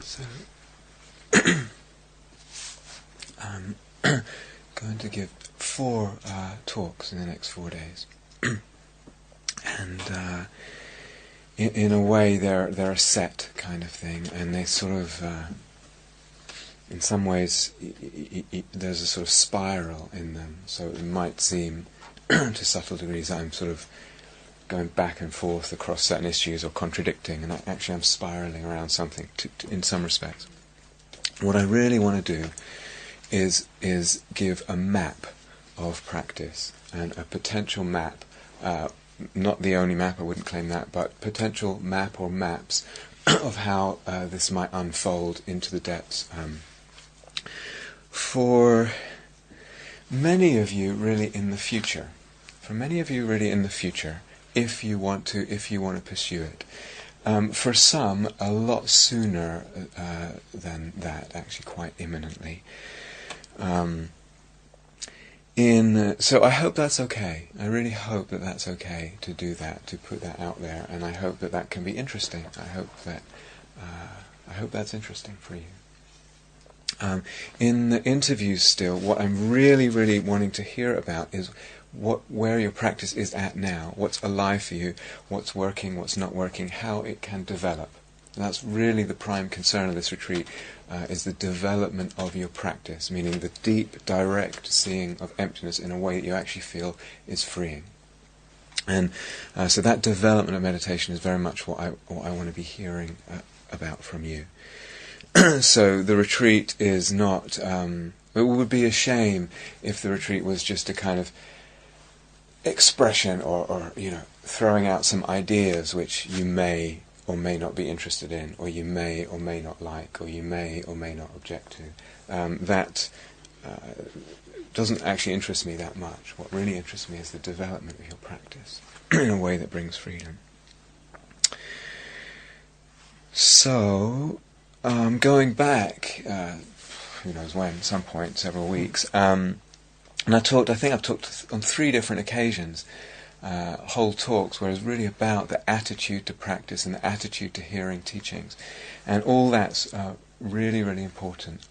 So, I'm going to give 4 talks in the next 4 days, and in a way they're a set kind of thing, and they sort of, in some ways, there's a sort of spiral in them. So it might seem, to subtle degrees, I'm sort of going back and forth across certain issues or contradicting, and actually I'm spiraling around something in some respects. What I really want to do is give a map of practice, and a potential map, not the only map, I wouldn't claim that, but potential map or maps of how this might unfold into the depths. For many of you really in the future, if you want to pursue it. For some, a lot sooner than that, actually quite imminently. So I hope that's okay. I really hope that that's okay to do that, to put that out there, and I hope that that can be interesting. I hope that's interesting for you. In the interviews still, what I'm really, really wanting to hear about is where your practice is at now, what's alive for you, what's working, what's not working, how it can develop. And that's really the prime concern of this retreat, is the development of your practice, meaning the deep, direct seeing of emptiness in a way that you actually feel is freeing. And so that development of meditation is very much what I want to be hearing about from you. So the retreat is not... it would be a shame if the retreat was just a kind of expression or throwing out some ideas which you may or may not be interested in, or you may or may not like, or you may or may not object to. That doesn't actually interest me that much. What really interests me is the development of your practice in a way that brings freedom. So, going back, who knows when, at some point, several weeks, and I think I've talked on 3 different occasions, whole talks where it's really about the attitude to practice and the attitude to hearing teachings. And all that's really, really important,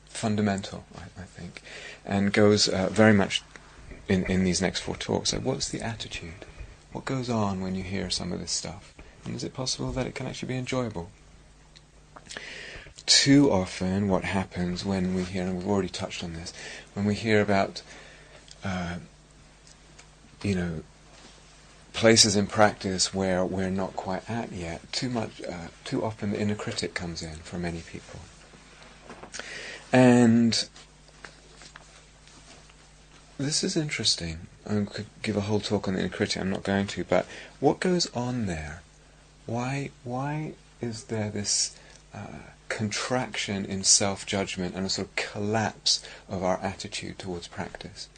fundamental, I think, and goes very much in these next 4 talks. So what's the attitude? What goes on when you hear some of this stuff? And is it possible that it can actually be enjoyable? Too often what happens when we hear, and we've already touched on this, when we hear about places in practice where we're not quite at yet, too often the inner critic comes in for many people. And this is interesting. I could give a whole talk on the inner critic, I'm not going to, but what goes on there? Why is there this contraction in self-judgment and a sort of collapse of our attitude towards practice?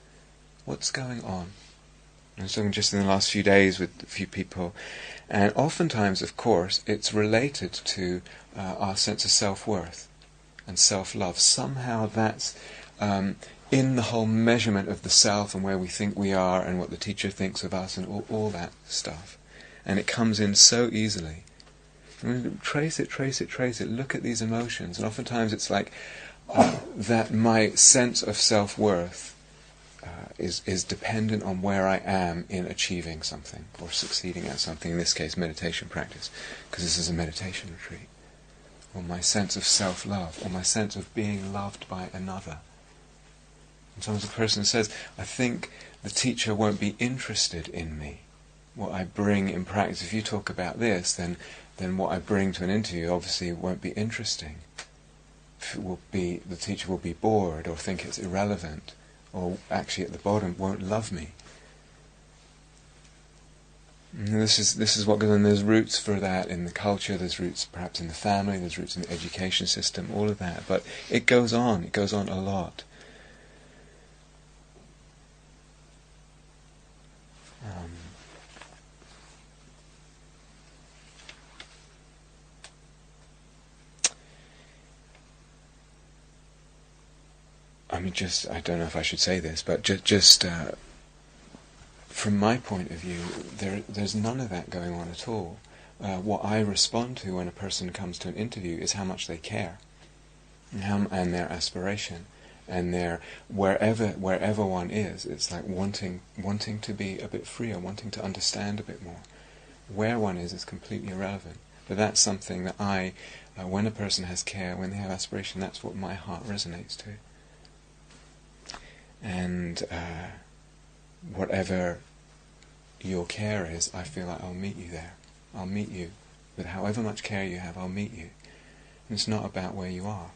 What's going on? I was talking just in the last few days with a few people, and oftentimes, of course, it's related to our sense of self-worth and self-love. Somehow that's in the whole measurement of the self and where we think we are and what the teacher thinks of us and all that stuff. And it comes in so easily. Trace it, look at these emotions, and oftentimes it's like that my sense of self-worth is dependent on where I am in achieving something or succeeding at something, in this case meditation practice, because this is a meditation retreat, or my sense of self-love, or my sense of being loved by another. And sometimes a person says, I think the teacher won't be interested in me, what I bring in practice. If you talk about this, then what I bring to an interview obviously won't be interesting. The teacher will be bored or think it's irrelevant, or actually at the bottom won't love me. And this is what goes on. There's roots for that in the culture, there's roots perhaps in the family, there's roots in the education system, all of that. But it goes on a lot. I don't know if I should say this, but just from my point of view, there's none of that going on at all. what I respond to when a person comes to an interview is how much they care, and their aspiration, and their wherever one is. It's like wanting to be a bit freer, wanting to understand a bit more. Where one is completely irrelevant. But that's something that when a person has care, when they have aspiration, that's what my heart resonates to. And whatever your care is, I feel like I'll meet you there. I'll meet you. With however much care you have, I'll meet you. And it's not about where you are.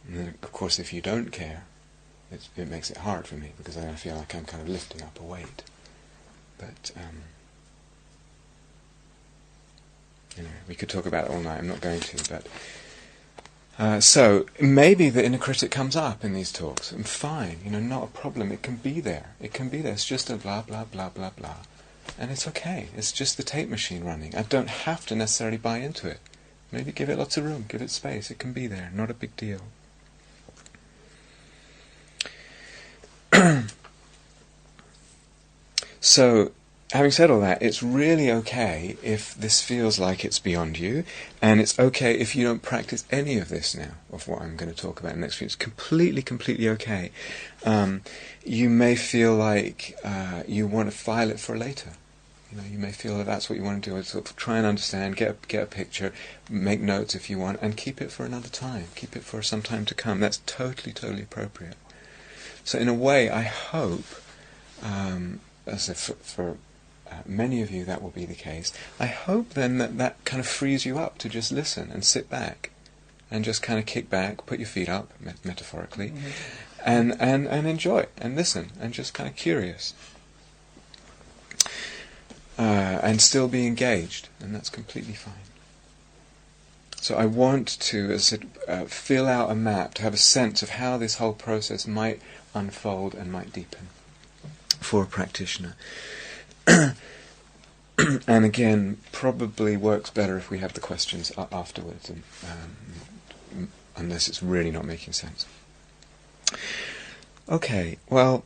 And then, of course, if you don't care, it makes it hard for me, because then I feel like I'm kind of lifting up a weight. But anyway, we could talk about it all night. I'm not going to. But so maybe the inner critic comes up in these talks, and fine, not a problem. It can be there. It can be there. It's just a blah blah blah blah blah, and it's okay. It's just the tape machine running. I don't have to necessarily buy into it. Maybe give it lots of room, give it space. It can be there. Not a big deal. So, having said all that, it's really okay if this feels like it's beyond you, and it's okay if you don't practice any of this now, of what I'm going to talk about in the next few. It's completely okay. You may feel like you want to file it for later. You may feel that that's what you want to do, is sort of try and understand, get a picture, make notes if you want, and keep it for another time. Keep it for some time to come. That's totally appropriate. So in a way, I hope, as if for many of you that will be the case, I hope then that kind of frees you up to just listen and sit back and just kind of kick back, put your feet up, metaphorically, and enjoy and listen and just kind of curious. And still be engaged, and that's completely fine. So I want to, as I said, fill out a map, to have a sense of how this whole process might unfold and might deepen for a practitioner. And again, probably works better if we have the questions afterwards, unless it's really not making sense. Okay, well,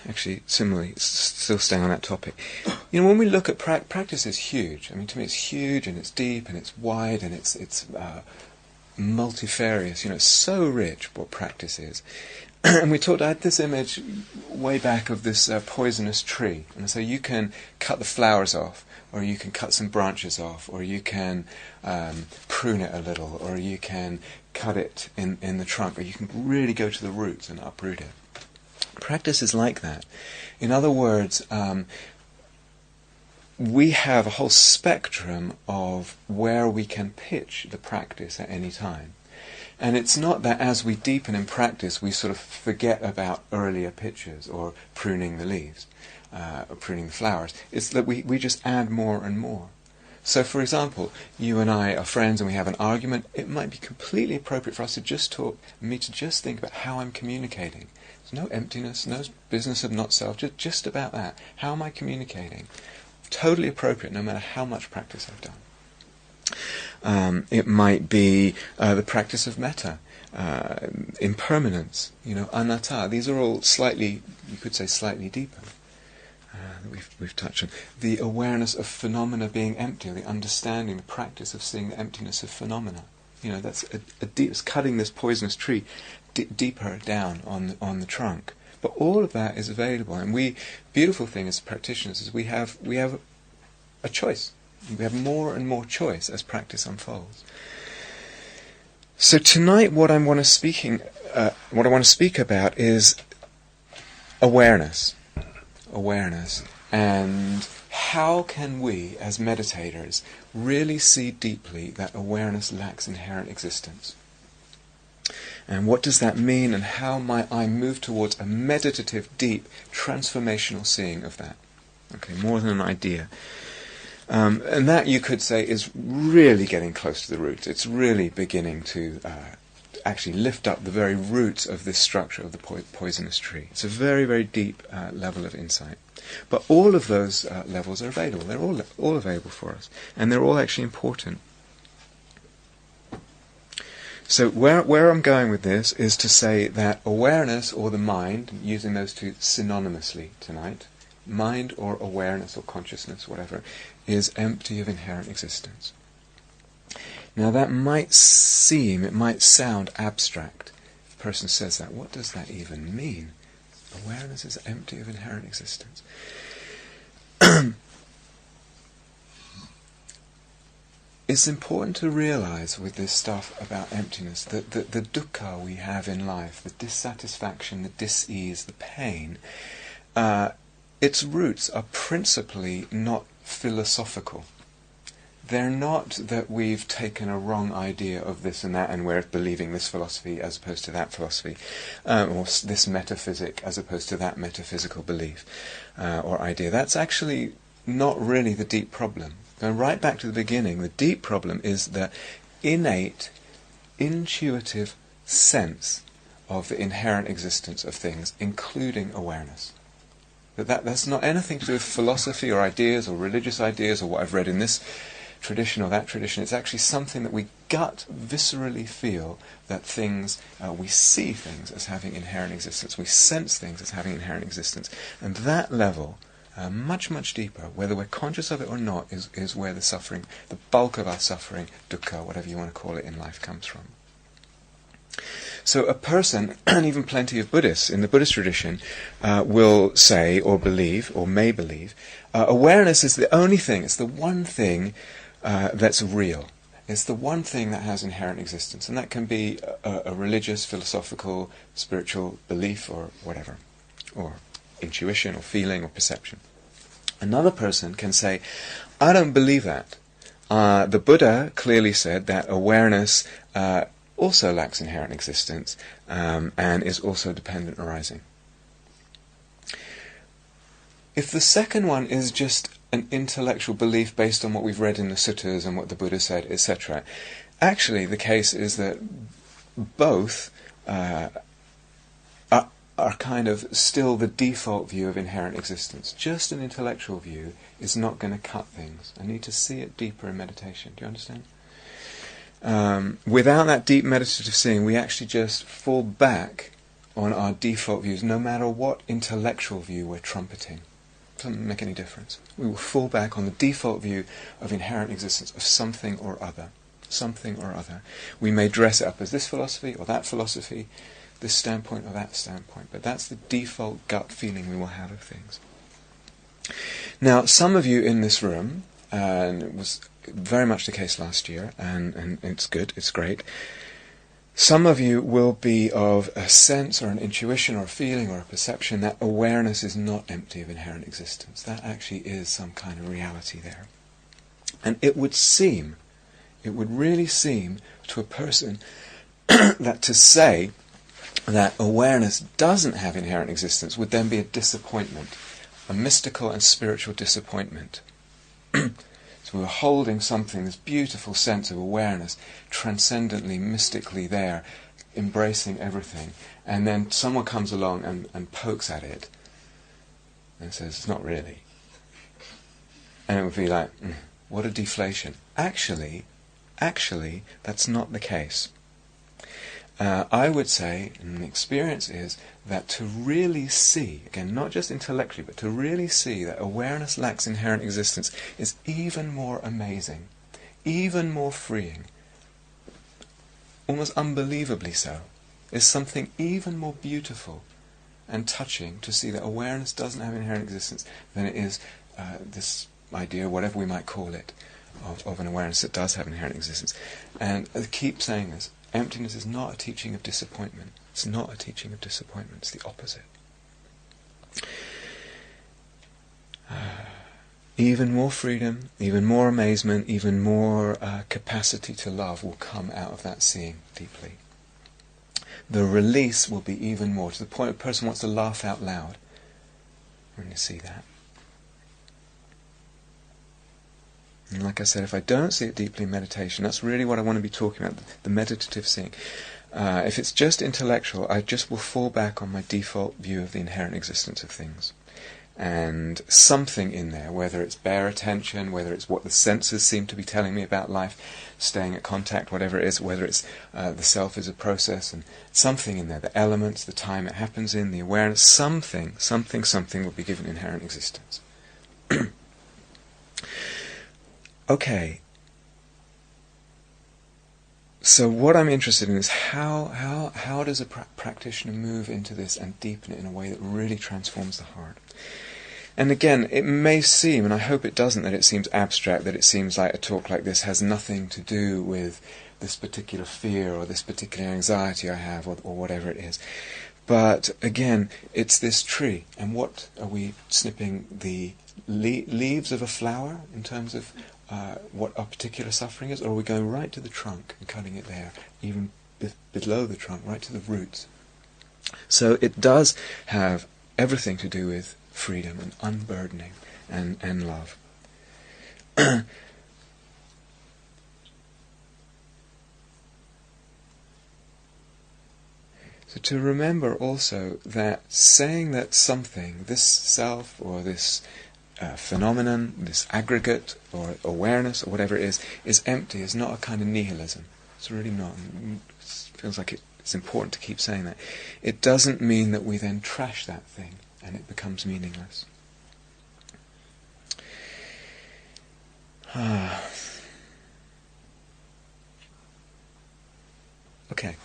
actually, similarly, still staying on that topic. When we look at practice is huge. I mean, to me, it's huge, and it's deep, and it's wide, and it's multifarious. It's so rich what practice is. And I had this image way back of this poisonous tree, and so you can cut the flowers off, or you can cut some branches off, or you can prune it a little, or you can cut it in the trunk, or you can really go to the roots and uproot it. Practice is like that. In other words, we have a whole spectrum of where we can pitch the practice at any time. And it's not that as we deepen in practice we sort of forget about earlier pitches, or pruning the leaves, or pruning the flowers. It's that we just add more and more. So, for example, you and I are friends and we have an argument. It might be completely appropriate for us to just talk, me to just think about how I'm communicating. There's no emptiness, no business of not self, just about that. How am I communicating? Totally appropriate, no matter how much practice I've done. It might be the practice of metta, impermanence, anatta. These are all slightly, you could say, slightly deeper. We've touched on the awareness of phenomena being empty, the understanding, the practice of seeing the emptiness of phenomena. That's a deep, it's cutting this poisonous tree deeper down on the trunk. But all of that is available, and beautiful thing as practitioners is we have a choice. We have more and more choice as practice unfolds. So tonight, what I want to speak about is awareness, and how can we, as meditators, really see deeply that awareness lacks inherent existence. And what does that mean, and how might I move towards a meditative, deep, transformational seeing of that? Okay, more than an idea. And that, you could say, is really getting close to the roots. It's really beginning to actually lift up the very roots of this structure of the poisonous tree. It's a very, very deep level of insight. But all of those levels are available. They're all available for us. And they're all actually important. So where I'm going with this is to say that awareness, or the mind, using those two synonymously tonight, mind or awareness or consciousness, whatever, is empty of inherent existence. Now that might sound abstract. If a person says that, what does that even mean? Awareness is empty of inherent existence. It's important to realize with this stuff about emptiness that the dukkha we have in life, the dissatisfaction, the dis-ease, the pain, its roots are principally not philosophical. They're not that we've taken a wrong idea of this and that and we're believing this philosophy as opposed to that philosophy, or this metaphysic as opposed to that metaphysical belief or idea. That's actually not really the deep problem. Going right back to the beginning, the deep problem is the innate, intuitive sense of the inherent existence of things, including awareness. That's not anything to do with philosophy or ideas or religious ideas or what I've read in this tradition or that tradition. It's actually something that we viscerally feel that things, we see things as having inherent existence, we sense things as having inherent existence, and that level, much, much deeper, whether we're conscious of it or not, is where the suffering, the bulk of our suffering, dukkha, whatever you want to call it in life, comes from. So a person, and even plenty of Buddhists in the Buddhist tradition, will say or believe, or may believe, awareness is the only thing, it's the one thing that's real. It's the one thing that has inherent existence, and that can be a religious, philosophical, spiritual belief or whatever, or intuition or feeling or perception. Another person can say, I don't believe that. The Buddha clearly said that awareness also lacks inherent existence and is also dependent arising. If the second one is just an intellectual belief based on what we've read in the suttas and what the Buddha said, etc., actually the case is that both are kind of still the default view of inherent existence. Just an intellectual view is not going to cut things. I need to see it deeper in meditation. Do you understand? Without that deep meditative seeing, we actually just fall back on our default views, no matter what intellectual view we're trumpeting. It doesn't make any difference. We will fall back on the default view of inherent existence of something or other. Something or other. We may dress it up as this philosophy or that philosophy, this standpoint or that standpoint, but that's the default gut feeling we will have of things. Now, some of you in this room, and it was very much the case last year, and it's good, it's great, some of you will be of a sense or an intuition or a feeling or a perception that awareness is not empty of inherent existence. That actually is some kind of reality there. And it would really seem to a person that to say that awareness doesn't have inherent existence would then be a disappointment, a mystical and spiritual disappointment. So we're holding something, this beautiful sense of awareness, transcendently, mystically there, embracing everything, and then someone comes along and pokes at it and says, it's not really. And it would be like, what a deflation. Actually, that's not the case. I would say, and the experience is, that to really see, again, not just intellectually, but to really see that awareness lacks inherent existence is even more amazing, even more freeing, almost unbelievably so. Is something even more beautiful and touching to see that awareness doesn't have inherent existence than it is this idea, whatever we might call it, of an awareness that does have inherent existence. And I keep saying this, emptiness is not a teaching of disappointment. It's not a teaching of disappointment. It's the opposite. Even more freedom, even more amazement, even more capacity to love will come out of that seeing deeply. The release will be even more, to the point a person wants to laugh out loud when you see that. And like I said, if I don't see it deeply in meditation, that's really what I want to be talking about, the meditative seeing. If it's just intellectual, I just will fall back on my default view of the inherent existence of things. and something in there, whether it's bare attention, whether it's what the senses seem to be telling me about life, staying at contact, whatever it is, whether it's the self is a process, and something in there, the elements, the time it happens in, the awareness, something will be given inherent existence. Okay. So what I'm interested in is how does a practitioner move into this and deepen it in a way that really transforms the heart? And again, it may seem, and I hope it doesn't, that it seems abstract, that it seems like a talk like this has nothing to do with this particular fear or this particular anxiety I have, or whatever it is. But again, it's this tree, and what are we snipping? The leaves of a flower in terms of what a particular suffering is, or are we going right to the trunk and cutting it there, even below the trunk, right to the roots? So it does have everything to do with freedom and unburdening and love. So to remember also that saying that something, this self or this phenomenon, this aggregate or awareness or whatever it is empty, is not a kind of nihilism. It's really not. It feels like it's important to keep saying that. It doesn't mean that we then trash that thing and it becomes meaningless. Okay.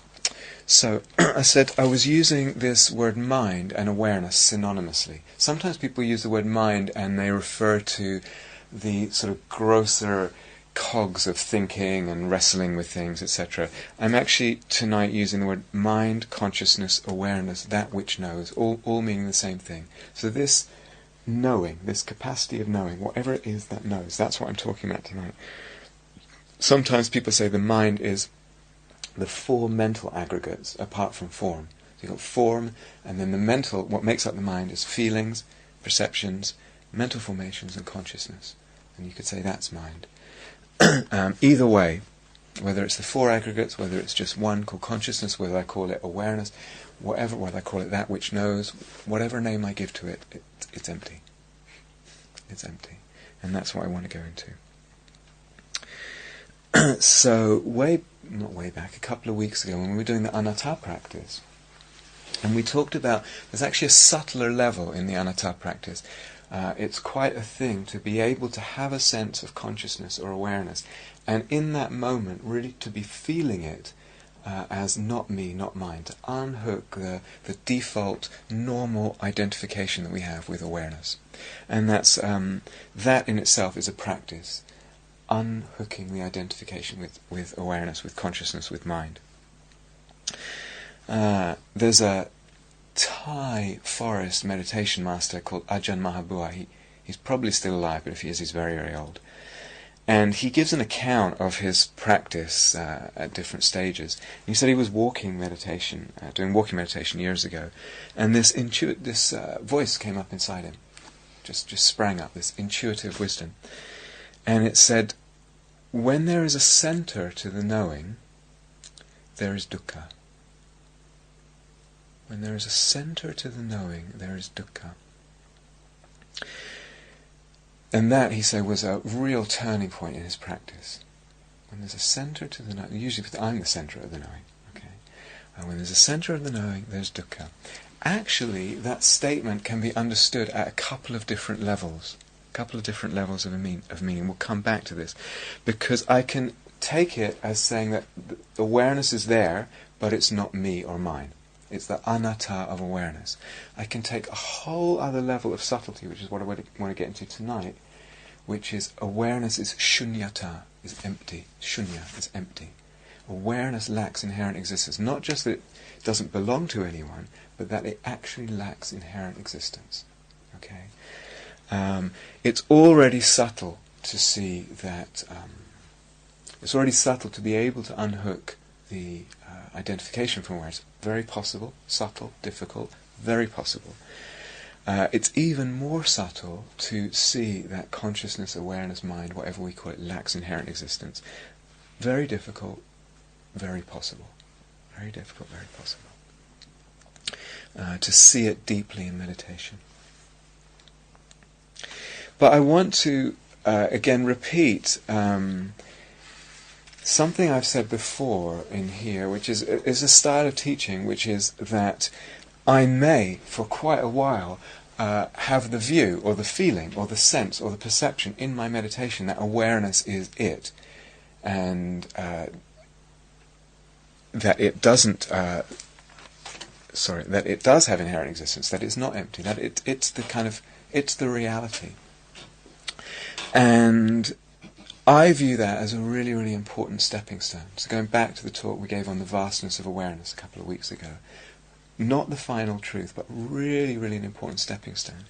So, I said I was using this word mind and awareness synonymously. Sometimes people use the word mind and they refer to the sort of grosser cogs of thinking and wrestling with things, etc. I'm actually tonight using the word mind, consciousness, awareness, that which knows, all meaning the same thing. So this knowing, this capacity of knowing, whatever it is that knows, that's what I'm talking about tonight. Sometimes people say the mind is the four mental aggregates apart from form. So you've got form, and then the mental, what makes up the mind is feelings, perceptions, mental formations, and consciousness. And you could say that's mind. Either way, whether it's the four aggregates, whether it's just one called consciousness, whether I call it awareness, whether I call it that which knows, whatever name I give to it, it's empty. It's empty. And that's what I want to go into. So, not way back, a couple of weeks ago, when we were doing the anatta practice, and we talked about, there's actually a subtler level in the anatta practice. It's quite a thing to be able to have a sense of consciousness or awareness, and in that moment really to be feeling it as not me, not mine, to unhook the default normal identification that we have with awareness. And that's that in itself is a practice, unhooking the identification with awareness, with consciousness, with mind. There's a Thai forest meditation master called Ajahn Mahabua. He's probably still alive, but if he is, he's very, very old. And he gives an account of his practice at different stages. And he said he was doing walking meditation years ago, and this voice came up inside him, just sprang up, this intuitive wisdom. And it said, when there is a center to the knowing, there is dukkha. When there is a center to the knowing, there is dukkha. And that, he said, was a real turning point in his practice. When there's a center to the knowing, usually I'm the center of the knowing, okay? And when there's a center of the knowing, there's dukkha. Actually, that statement can be understood at a couple of different levels. Of meaning. We'll come back to this. Because I can take it as saying that awareness is there, but it's not me or mine. It's the anatta of awareness. I can take a whole other level of subtlety, which is what I want to get into tonight, which is awareness is shunyata, is empty. Shunya is empty. Awareness lacks inherent existence. Not just that it doesn't belong to anyone, but that it actually lacks inherent existence. Okay? It's already subtle to see that. It's already subtle to be able to unhook the identification from awareness. Very possible, subtle, difficult, very possible. It's even more subtle to see that consciousness, awareness, mind, whatever we call it, lacks inherent existence. Very difficult, very possible. Very difficult, very possible. To see it deeply in meditation. But I want to again repeat something I've said before in here, which is a style of teaching, which is that I may, for quite a while, have the view, or the feeling, or the sense, or the perception in my meditation that awareness is it, and that it doesn't. That it does have inherent existence. That it's not empty. That it's the reality. And I view that as a really, really important stepping stone. So going back to the talk we gave on the vastness of awareness a couple of weeks ago, not the final truth, but really, really an important stepping stone.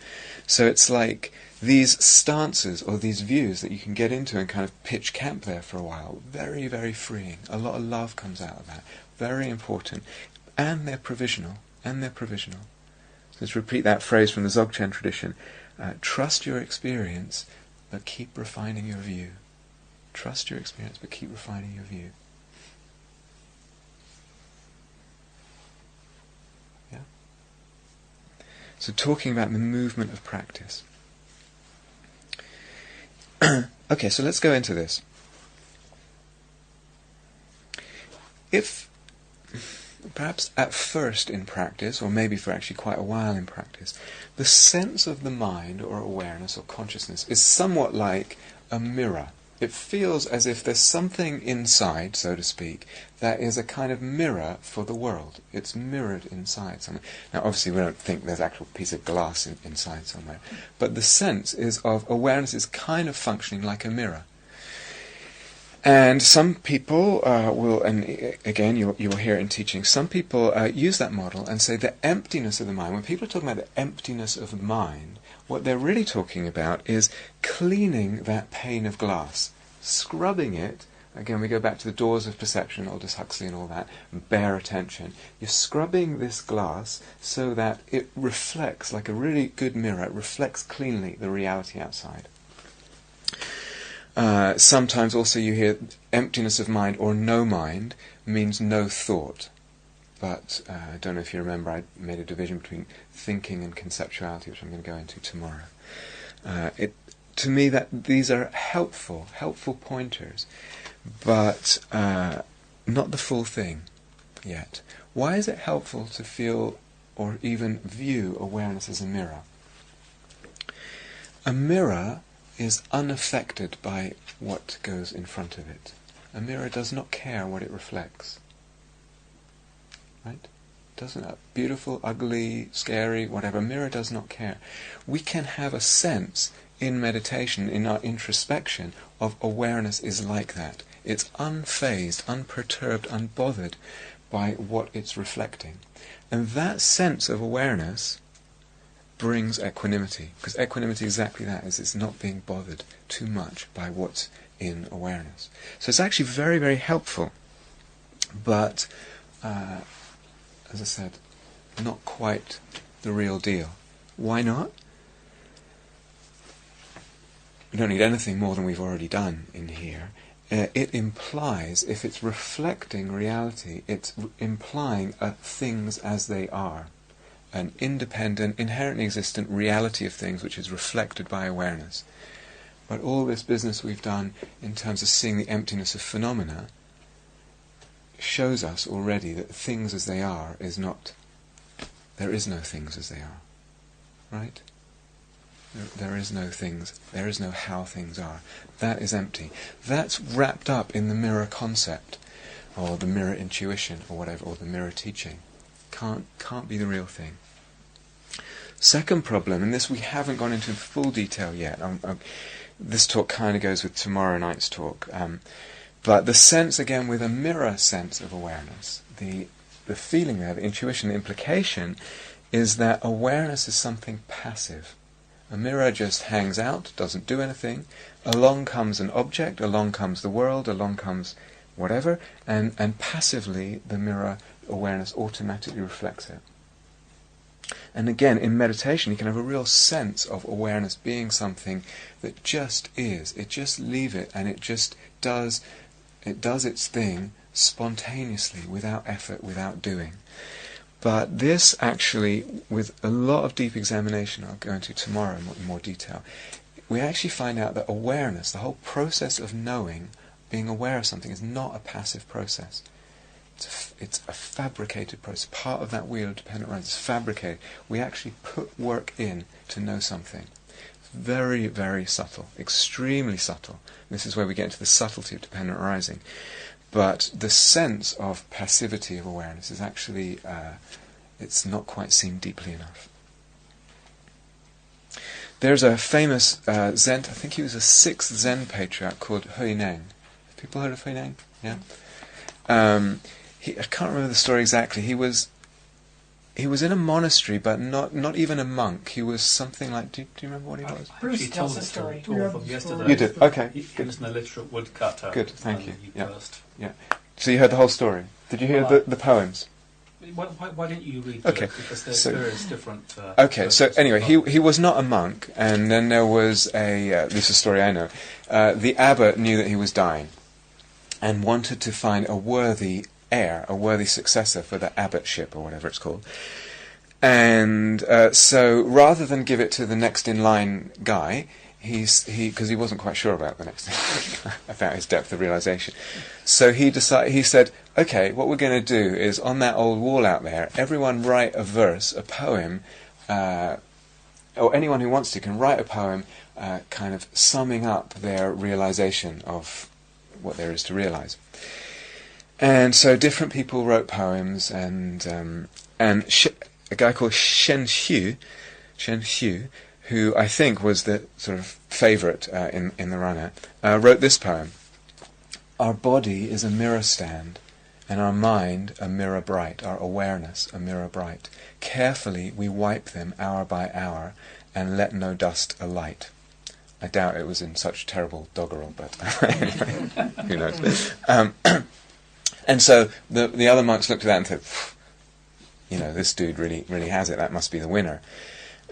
So it's like these stances or these views that you can get into and kind of pitch camp there for a while. Very, very freeing. A lot of love comes out of that. Very important. And they're provisional. So let's repeat that phrase from the Dzogchen tradition. Trust your experience, but keep refining your view. Trust your experience, but keep refining your view. Yeah? So talking about the movement of practice. Okay, so let's go into this. If, perhaps at first in practice, or maybe for actually quite a while in practice, the sense of the mind, or awareness, or consciousness, is somewhat like a mirror. It feels as if there's something inside, so to speak, that is a kind of mirror for the world. It's mirrored inside somewhere. Now, obviously, we don't think there's an actual piece of glass inside somewhere, but the sense is of awareness is kind of functioning like a mirror. And some people will, and again, you'll hear it in teaching, some people use that model and say the emptiness of the mind. When people are talking about the emptiness of the mind, what they're really talking about is cleaning that pane of glass, scrubbing it. Again, we go back to the doors of perception, Aldous Huxley and all that, bare attention. You're scrubbing this glass so that it reflects, like a really good mirror, it reflects cleanly the reality outside. Sometimes also you hear emptiness of mind or no mind means no thought. But I don't know if you remember, I made a division between thinking and conceptuality, which I'm going to go into tomorrow. To me, that these are helpful pointers, but not the full thing yet. Why is it helpful to feel or even view awareness as a mirror? A mirror is unaffected by what goes in front of it. A mirror does not care what it reflects. Right? Doesn't beautiful, ugly, scary, whatever. A mirror does not care. We can have a sense in meditation, in our introspection, of awareness is like that. It's unfazed, unperturbed, unbothered by what it's reflecting. And that sense of awareness brings equanimity, because equanimity is exactly that, is it's not being bothered too much by what's in awareness. So it's actually very, very helpful, but as I said, not quite the real deal. Why not? We don't need anything more than we've already done in here. It implies, if it's reflecting reality, it's implying things as they are. An independent, inherently existent reality of things which is reflected by awareness. But all this business we've done in terms of seeing the emptiness of phenomena shows us already that things as they are is not. There is no things as they are. Right? There is no things. There is no how things are. That is empty. That's wrapped up in the mirror concept, or the mirror intuition, or whatever, or the mirror teaching. Can't be the real thing. Second problem, and this we haven't gone into full detail yet. This talk kind of goes with tomorrow night's talk. But the sense, again, with a mirror sense of awareness, the feeling there, the intuition, the implication, is that awareness is something passive. A mirror just hangs out, doesn't do anything. Along comes an object, along comes the world, along comes whatever, and passively the mirror awareness automatically reflects it. And again, in meditation, you can have a real sense of awareness being something that just is. It just leave it, and it just does. It does its thing spontaneously, without effort, without doing. But this actually, with a lot of deep examination, I'll go into tomorrow in more detail, we actually find out that awareness, the whole process of knowing, being aware of something, is not a passive process. It's a fabricated process. Part of that wheel of dependent arising is fabricated. We actually put work in to know something. Very, very subtle, extremely subtle. This is where we get into the subtlety of dependent arising. But the sense of passivity of awareness is actually, it's not quite seen deeply enough. There's a famous Zen, I think he was a 6th Zen patriarch called Huineng. Have people heard of Huineng? Yeah. I can't remember the story exactly. He was in a monastery, but not even a monk. He was something like. Do you remember what he was? Bruce tells the story from yesterday. You did. Okay. He was an illiterate woodcutter. Good. Thank you. Yeah. Burst. Yeah. So you heard the whole story. Did you hear the poems? Why didn't you read okay. it? Because there's various different... okay, so anyway, he was not a monk, and then there was this is a story I know, the abbot knew that he was dying, and wanted to find a worthy heir, a worthy successor for the abbotship, or whatever it's called. And so rather than give it to the next in line guy, because he wasn't quite sure about the next about his depth of realization, so he said, okay, what we're going to do is, on that old wall out there, everyone write a verse, a poem, or anyone who wants to can write a poem kind of summing up their realization of what there is to realize. And so different people wrote poems, and a guy called Shen Xiu, who I think was the sort of favourite in the runner, wrote this poem. Our body is a mirror stand, and our mind a mirror bright, our awareness a mirror bright. Carefully we wipe them hour by hour, and let no dust alight. I doubt it was in such terrible doggerel, but anyway, who knows. And so the other monks looked at that and said, this dude really has it, that must be the winner.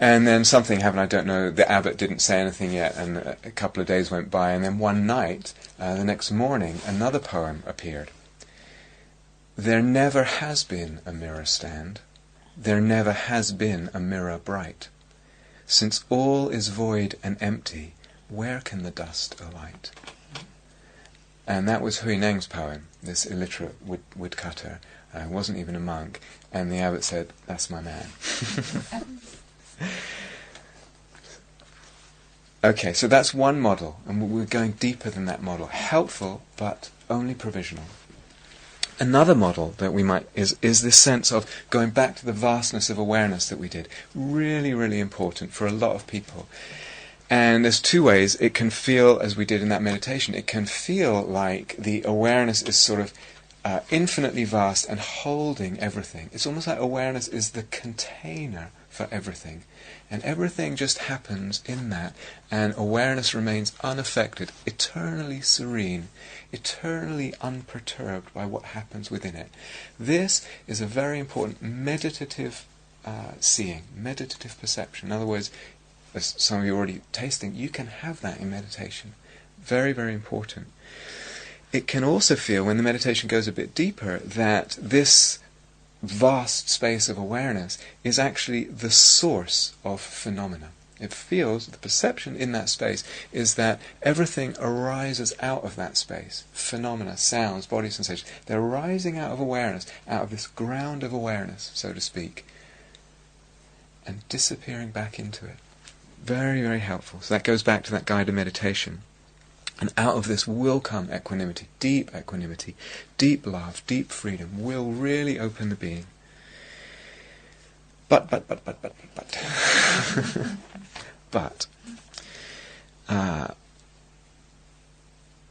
And then something happened, I don't know, the abbot didn't say anything yet, and a couple of days went by, and then one night, the next morning, another poem appeared. There never has been a mirror stand, there never has been a mirror bright. Since all is void and empty, where can the dust alight? And that was Huineng's poem, this illiterate woodcutter, wasn't even a monk, and the abbot said, that's my man. Okay, so that's one model, and we're going deeper than that model. Helpful, but only provisional. Another model that we might is this sense of going back to the vastness of awareness that we did. Really, really important for a lot of people. And there's two ways it can feel, as we did in that meditation, it can feel like the awareness is sort of infinitely vast and holding everything. It's almost like awareness is the container for everything. And everything just happens in that, and awareness remains unaffected, eternally serene, eternally unperturbed by what happens within it. This is a very important meditative seeing, meditative perception. In other words, as some of you are already tasting, you can have that in meditation. Very, very important. It can also feel, when the meditation goes a bit deeper, that this vast space of awareness is actually the source of phenomena. It feels, the perception in that space is that everything arises out of that space. Phenomena, sounds, body sensations, they're rising out of awareness, out of this ground of awareness, so to speak, and disappearing back into it. Very, very helpful. So that goes back to that guided meditation. And out of this will come equanimity, deep love, deep freedom, will really open the being. But. But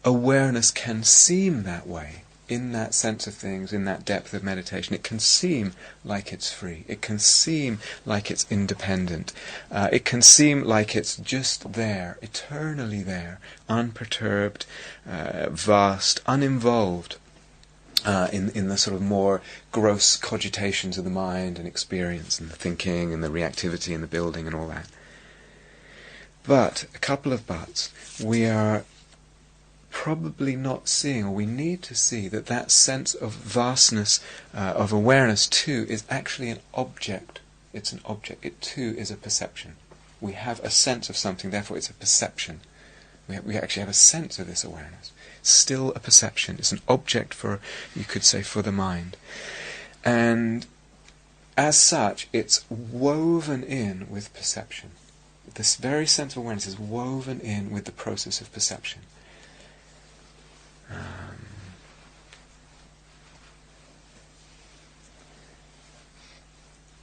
awareness can seem that way, in that sense of things, in that depth of meditation. It can seem like it's free. It can seem like it's independent. It can seem like it's just there, eternally there, unperturbed, vast, uninvolved in the sort of more gross cogitations of the mind and experience and the thinking and the reactivity and the building and all that. But, a couple of buts, we are probably not seeing, or we need to see, that sense of vastness, of awareness too, is actually an object. It's an object. It too is a perception. We have a sense of something, therefore it's a perception. We actually have a sense of this awareness. Still a perception. It's an object for, you could say, for the mind. And as such, it's woven in with perception. This very sense of awareness is woven in with the process of perception.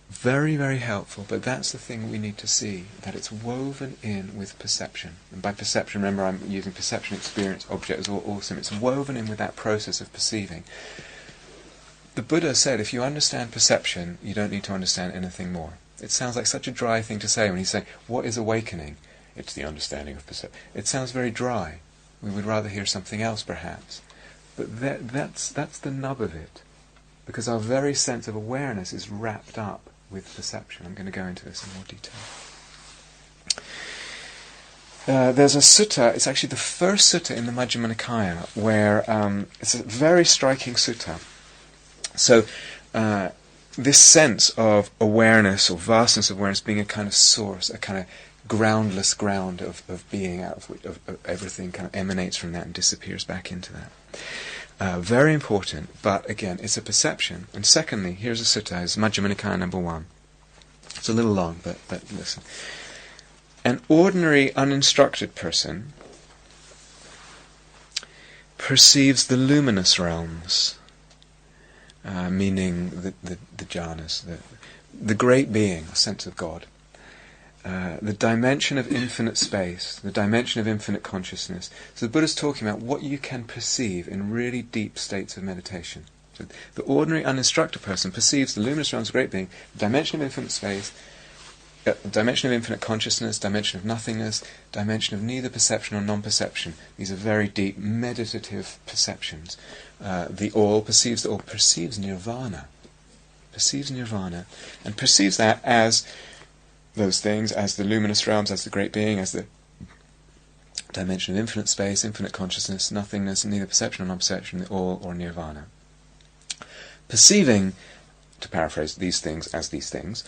Very, very helpful, but that's the thing we need to see, that it's woven in with perception. And by perception, remember I'm using perception, experience, object as all awesome. It's woven in with that process of perceiving. The Buddha said, if you understand perception, you don't need to understand anything more. It sounds like such a dry thing to say when he's saying, what is awakening? It's the understanding of perception. It sounds very dry. We would rather hear something else, perhaps. But that's the nub of it. Because our very sense of awareness is wrapped up with perception. I'm going to go into this in more detail. There's a sutta, it's actually the first sutta in the Majjhima Nikaya, where it's a very striking sutta. So, this sense of awareness, or vastness of awareness, being a kind of source, a kind of groundless ground of being, out of which of everything kind of emanates from that and disappears back into that. Very important, but again, it's a perception. And secondly, here's a sutta, it's Majjhima Nikaya number 1. It's a little long, but listen. An ordinary, uninstructed person perceives the luminous realms, meaning the jhanas, the great being, a sense of God, the dimension of infinite space, the dimension of infinite consciousness. So the Buddha's talking about what you can perceive in really deep states of meditation. So the ordinary uninstructed person perceives the luminous realms of great being, the dimension of infinite space, dimension of infinite consciousness, dimension of nothingness, dimension of neither perception or non-perception. These are very deep meditative perceptions. The all perceives nirvana. Perceives nirvana. And perceives that as those things, as the luminous realms, as the great being, as the dimension of infinite space, infinite consciousness, nothingness, neither perception or non-perception, the all or nirvana. Perceiving, to paraphrase, these things as these things,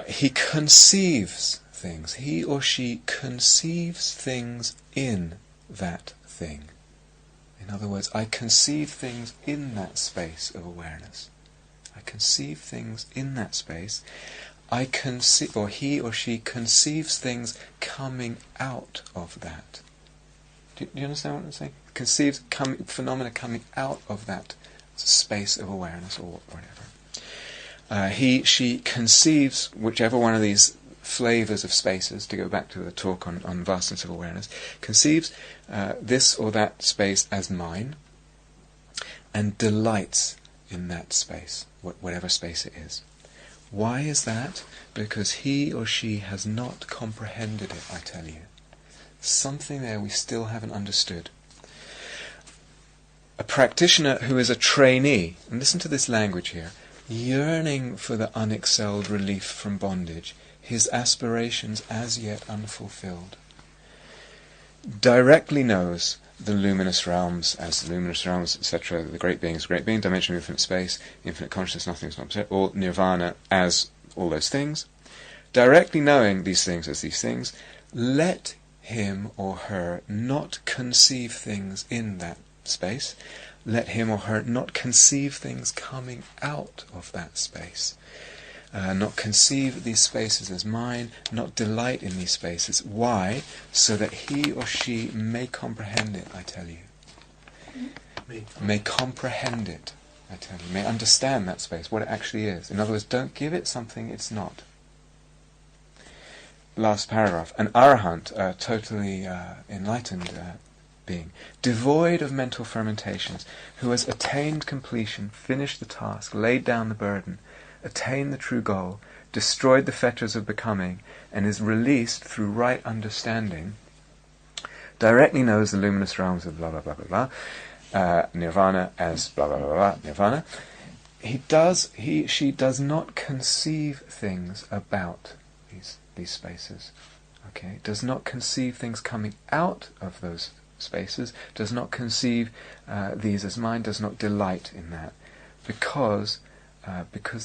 he conceives things. He or she conceives things in that thing. In other words, I conceive things in that space of awareness. I conceive things in that space. I conceive, or he or she conceives things coming out of that. Do you understand what I'm saying? Conceives phenomena coming out of that space of awareness, or whatever. He, she conceives whichever one of these flavors of spaces, to go back to the talk on vastness of awareness, conceives this or that space as mine, and delights in that space, whatever space it is. Why is that? Because he or she has not comprehended it, I tell you. Something there we still haven't understood. A practitioner who is a trainee, and listen to this language here, yearning for the unexcelled relief from bondage, his aspirations as yet unfulfilled, directly knows the luminous realms as the luminous realms, etc., the great being is great being, dimension of infinite space, infinite consciousness, nothing is not, or nirvana as all those things. Directly knowing these things as these things, let him or her not conceive things in that space. Let him or her not conceive things coming out of that space. Not conceive these spaces as mine, not delight in these spaces. Why? So that he or she may comprehend it, I tell you. May comprehend it, I tell you. May understand that space, what it actually is. In other words, don't give it something it's not. Last paragraph. An arahant, a totally enlightened being, devoid of mental fermentations, who has attained completion, finished the task, laid down the burden, attained the true goal, destroyed the fetters of becoming, and is released through right understanding, directly knows the luminous realms of blah blah blah blah blah, nirvana as blah blah blah blah, nirvana. She does not conceive things about these spaces. Okay, does not conceive things coming out of those spaces, does not conceive these as mine, does not delight in that, because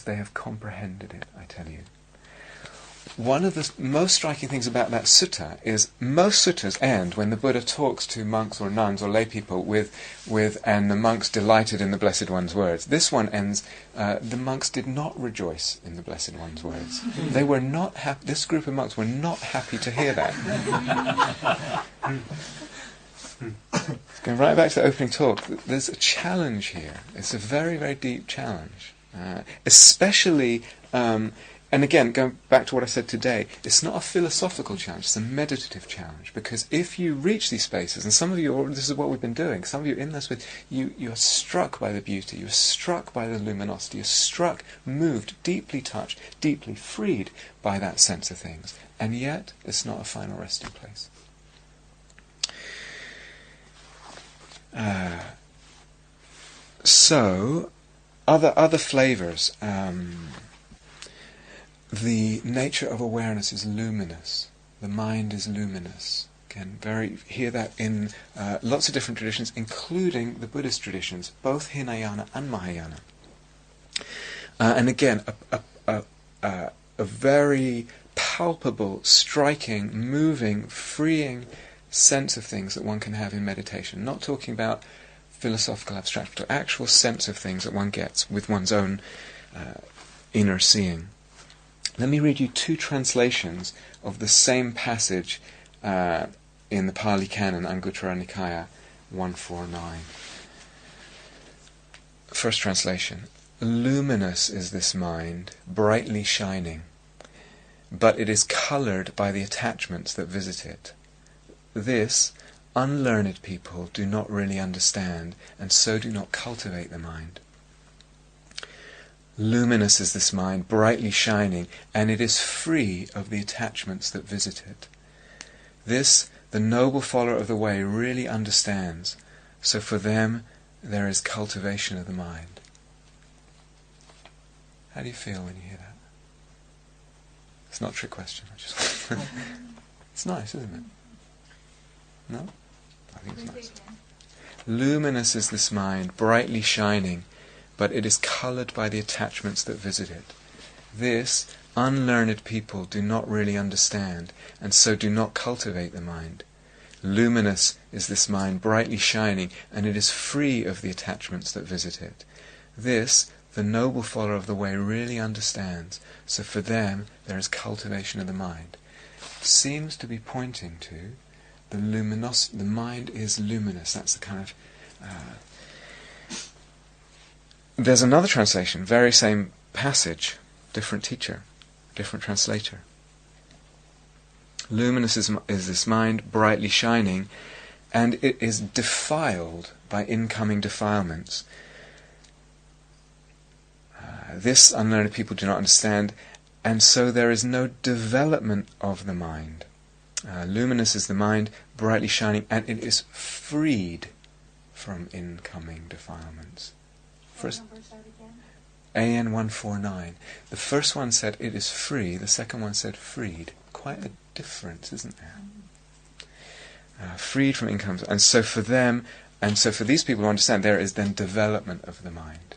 they have comprehended it, I tell you. one of the most striking things about that sutta is most suttas end when the Buddha talks to monks or nuns or lay people with and the monks delighted in the Blessed One's words. This one ends, the monks did not rejoice in the Blessed One's words. They were not happy. This group of monks were not happy to hear that. Going right back to the opening talk, there's a challenge here. It's a very, very deep challenge. Especially, and again, going back to what I said today, it's not a philosophical challenge, it's a meditative challenge. Because if you reach these spaces, and some of you, this is what we've been doing, some of you in this, you're struck by the beauty, you're struck by the luminosity, you're struck, moved, deeply touched, deeply freed by that sense of things. And yet, it's not a final resting place. So, other flavors. The nature of awareness is luminous. The mind is luminous. Again, hear that in lots of different traditions, including the Buddhist traditions, both Hinayana and Mahayana. And again, a very palpable, striking, moving, freeing sense of things that one can have in meditation. Not talking about philosophical abstraction, but actual sense of things that one gets with one's own inner seeing. Let me read you two translations of the same passage in the Pali Canon, Anguttara Nikaya 149. First translation. Luminous is this mind, brightly shining, but it is coloured by the attachments that visit it. This unlearned people do not really understand, and so do not cultivate the mind. Luminous is this mind, brightly shining, and it is free of the attachments that visit it. This the noble follower of the way really understands, so for them there is cultivation of the mind. How do you feel when you hear that? It's not a trick question. It's nice, isn't it? No? I think it's nice. Luminous is this mind, brightly shining, but it is coloured by the attachments that visit it. This unlearned people do not really understand, and so do not cultivate the mind. Luminous is this mind, brightly shining, and it is free of the attachments that visit it. This the noble follower of the way really understands, so for them there is cultivation of the mind. Seems to be pointing to the luminosity. The mind is luminous. That's the kind of... There's another translation, very same passage, different teacher, different translator. Luminous is this mind, brightly shining, and it is defiled by incoming defilements. This unlearned people do not understand, and so there is no development of the mind. Luminous is the mind, brightly shining, and it is freed from incoming defilements. First, AN 149. The first one said it is free, the second one said freed. Quite a difference, isn't there? Freed from income. And so for them, and so for these people who understand, there is then development of the mind.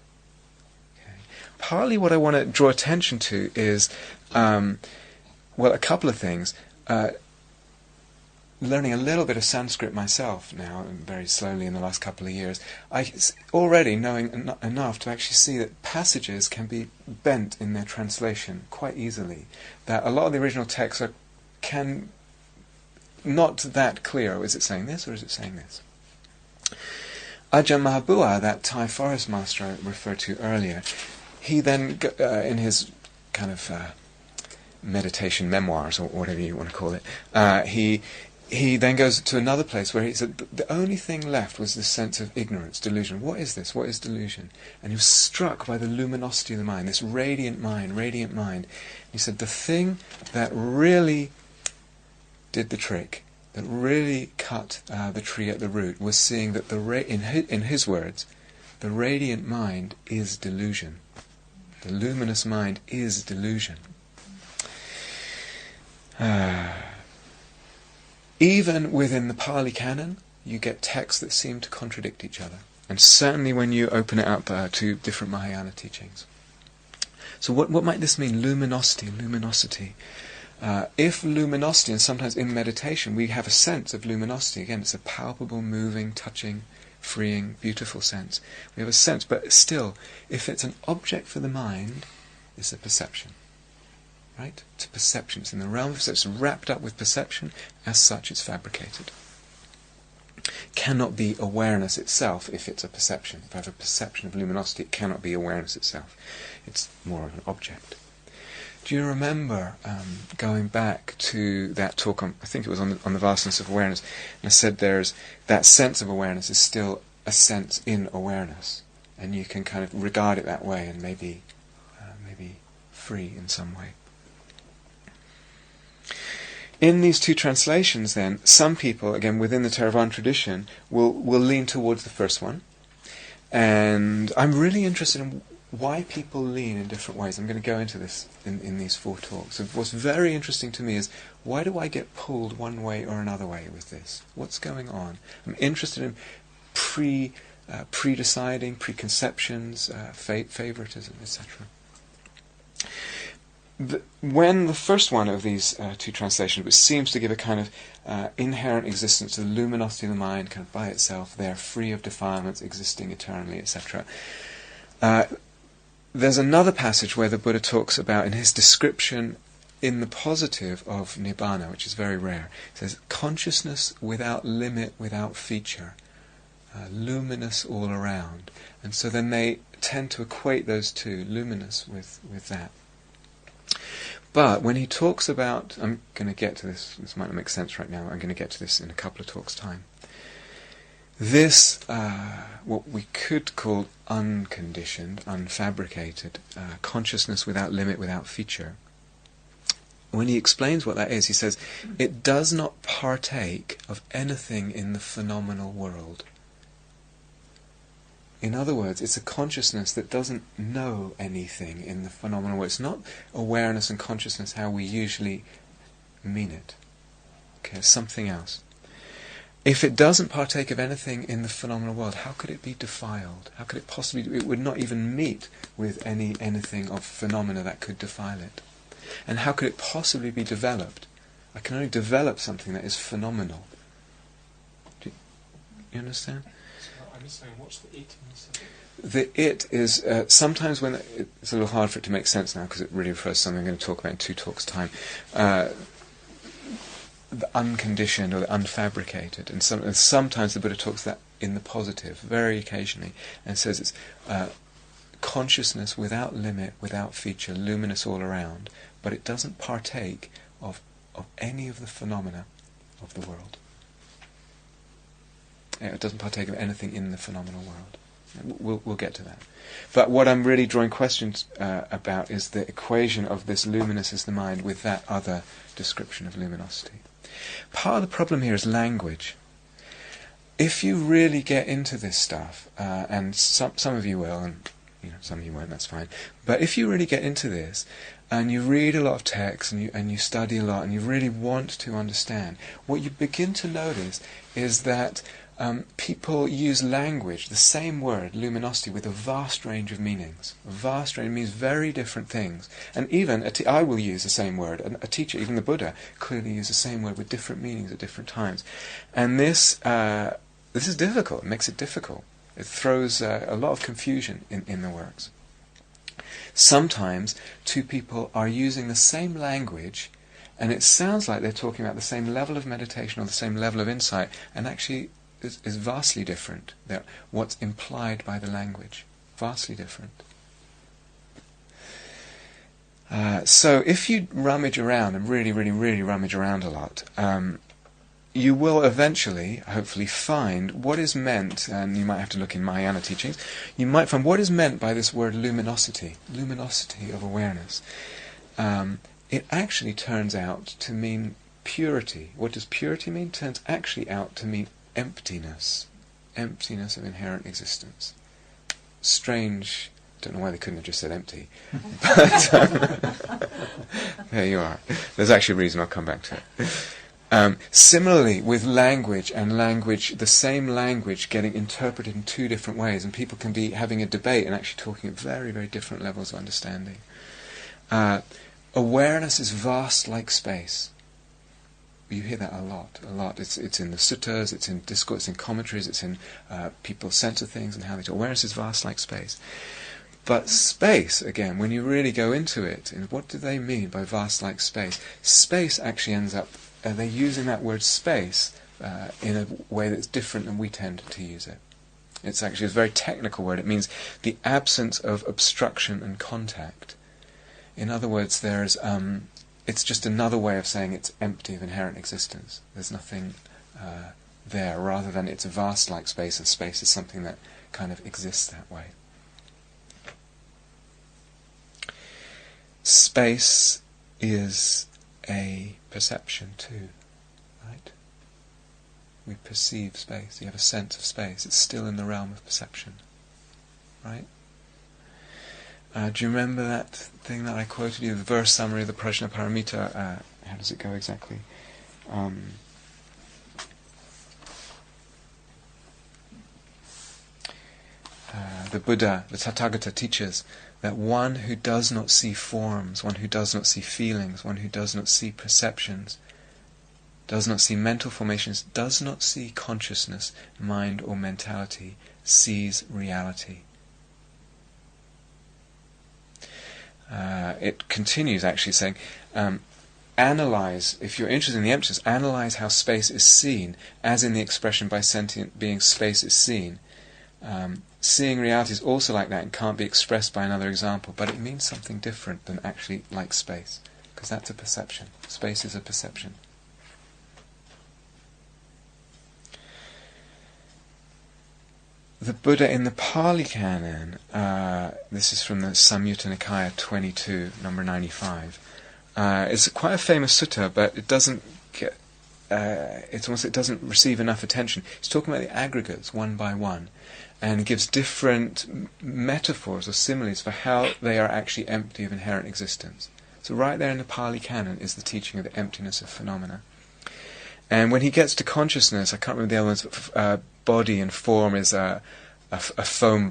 Okay. Partly what I want to draw attention to is, a couple of things. Learning a little bit of Sanskrit myself now, very slowly in the last couple of years, I already knowing enough to actually see that passages can be bent in their translation quite easily. That a lot of the original texts are not that clear. Is it saying this or is it saying this? Ajahn Mahabua, that Thai forest master I referred to earlier, he then, in his kind of meditation memoirs, or whatever you want to call it, he then goes to another place where he said the only thing left was this sense of ignorance, delusion. What is this? What is delusion? And he was struck by the luminosity of the mind, this radiant mind, radiant mind. He said the thing that really did the trick, that really cut the tree at the root, was seeing that in his words, the radiant mind is delusion. The luminous mind is delusion. Even within the Pali Canon, you get texts that seem to contradict each other. And certainly when you open it up to different Mahayana teachings. So what might this mean? Luminosity, luminosity. If luminosity, and sometimes in meditation we have a sense of luminosity, again it's a palpable, moving, touching, freeing, beautiful sense. We have a sense, but still, if it's an object for the mind, it's a perception. Right? It's a perception. It's in the realm of perception. It's wrapped up with perception. As such, it's fabricated. Cannot be awareness itself if it's a perception. If I have a perception of luminosity, it cannot be awareness itself. It's more of an object. Do you remember going back to that talk on, I think it was on the vastness of awareness, and I said there's that sense of awareness is still a sense in awareness, and you can kind of regard it that way and maybe free in some way. In these two translations, then, some people, again within the Theravada tradition, will lean towards the first one. And I'm really interested in why people lean in different ways. I'm going to go into this in these 4 talks. And what's very interesting to me is, why do I get pulled one way or another way with this? What's going on? I'm interested in pre-deciding, preconceptions, favoritism, etc. When the first one of these 2 translations, which seems to give a kind of inherent existence to the luminosity of the mind, kind of by itself, there, free of defilements, existing eternally, etc. There's another passage where the Buddha talks about, in his description in the positive of Nibbana, which is very rare, he says, consciousness without limit, without feature, luminous all around. And so then they tend to equate those two, luminous with that. But when he talks about, I'm going to get to this might not make sense right now, I'm going to get to this in a couple of talks' time. This, what we could call unconditioned, unfabricated, consciousness without limit, without feature, when he explains what that is, he says, it does not partake of anything in the phenomenal world. In other words, it's a consciousness that doesn't know anything in the phenomenal world. It's not awareness and consciousness how we usually mean it. Okay, it's something else. If it doesn't partake of anything in the phenomenal world, how could it be defiled? How could it possibly... It would not even meet with anything of phenomena that could defile it. And how could it possibly be developed? I can only develop something that is phenomenal. Do you understand? I'm just saying, what's the it in this? The it is, sometimes when, it's a little hard for it to make sense now because it really refers to something I'm going to talk about in 2 talks' time, the unconditioned or the unfabricated. And sometimes the Buddha talks that in the positive, very occasionally, and says it's consciousness without limit, without feature, luminous all around, but it doesn't partake of any of the phenomena of the world. It doesn't partake of anything in the phenomenal world. We'll get to that. But what I'm really drawing questions about is the equation of this luminous as the mind with that other description of luminosity. Part of the problem here is language. If you really get into this stuff, and some of you will, and some of you won't, that's fine. But if you really get into this, and you read a lot of text, and you study a lot, and you really want to understand, what you begin to notice is that people use language, the same word, luminosity, with a vast range of meanings. A vast range means very different things. And even, I will use the same word, and a teacher, even the Buddha, clearly used the same word with different meanings at different times. And this is difficult, it makes it difficult. It throws a lot of confusion in the works. Sometimes 2 people are using the same language, and it sounds like they're talking about the same level of meditation or the same level of insight, and actually is vastly different. What's implied by the language, vastly different. So if you rummage around and really, really, really rummage around a lot, you will eventually, hopefully, find what is meant, and you might have to look in Mahayana teachings, you might find what is meant by this word luminosity of awareness. It actually turns out to mean purity. What does purity mean? It turns actually out to mean emptiness of inherent existence. Strange. I don't know why they couldn't have just said empty, but there you are. There's actually a reason, I'll come back to it. Similarly with language, the same language getting interpreted in 2 different ways, and people can be having a debate and actually talking at very, very different levels of understanding. awareness is vast like space. You hear that a lot. It's in the suttas, it's in discourse, it's in commentaries, it's in people's sense of things and how they do. Awareness is vast like space. But space, again, when you really go into it, and what do they mean by vast like space? Space actually ends up, they're using that word space in a way that's different than we tend to use it. It's actually a very technical word. It means the absence of obstruction and contact. In other words, it's just another way of saying it's empty of inherent existence. There's nothing there, rather than it's a vast like space, and space is something that kind of exists that way. Space is a perception too, right? We perceive space. You have a sense of space. It's still in the realm of perception, right? Do you remember that thing that I quoted you, the verse summary of the Prajnaparamita? How does it go exactly? The Buddha, the Tathagata, teaches that one who does not see forms, one who does not see feelings, one who does not see perceptions, does not see mental formations, does not see consciousness, mind or mentality, sees reality. It continues actually saying, analyze, if you're interested in the emptiness, analyze how space is seen, as in the expression by sentient beings space is seen. Seeing reality is also like that and can't be expressed by another example, but it means something different than actually like space, because that's a perception. Space is a perception. The Buddha in the Pali Canon, this is from the Samyutta Nikaya 22, number 95. It's quite a famous sutta, but it doesn't get. It doesn't receive enough attention. He's talking about the aggregates one by one, and gives different metaphors or similes for how they are actually empty of inherent existence. So right there in the Pali Canon is the teaching of the emptiness of phenomena. And when he gets to consciousness, I can't remember the other ones. Body and form is a foam.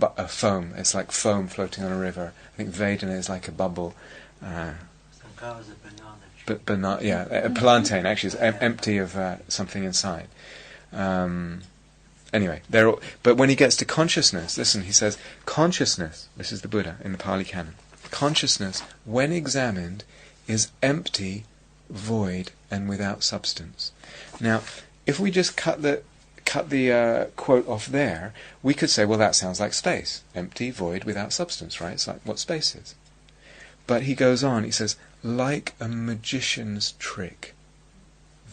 It's like foam floating on a river. I think Vedana is like a bubble. Sankara is a banana. A plantain actually is empty of something inside. Anyway, but when he gets to consciousness, listen, he says, consciousness, this is the Buddha in the Pali Canon, consciousness, when examined, is empty, void, and without substance. Now, if we just cut the quote off there, we could say, well, that sounds like space. Empty, void, without substance, right? It's like what space is. But he goes on, he says, like a magician's trick.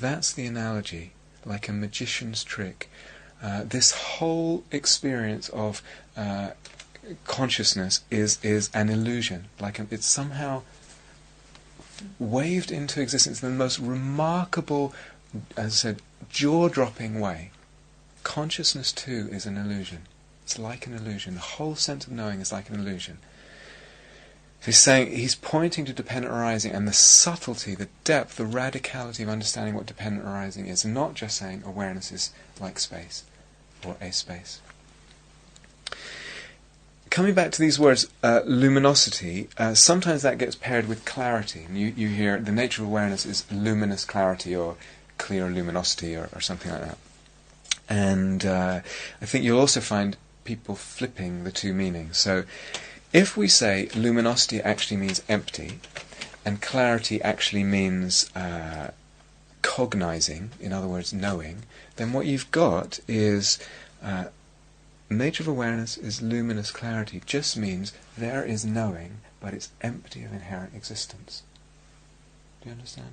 That's the analogy, like a magician's trick. This whole experience of consciousness is an illusion. Like it's somehow waved into existence in the most remarkable, as I said, jaw-dropping way. Consciousness too is an illusion. It's like an illusion. The whole sense of knowing is like an illusion. He's pointing to dependent arising and the subtlety, the depth, the radicality of understanding what dependent arising is, not just saying awareness is like space or a space. Coming back to these words, luminosity, sometimes that gets paired with clarity. And you hear the nature of awareness is luminous clarity or clear luminosity or something like that. And I think you'll also find people flipping the two meanings. So if we say luminosity actually means empty, and clarity actually means cognizing, in other words, knowing, then what you've got is nature of awareness is luminous clarity. Just means there is knowing, but it's empty of inherent existence. Do you understand?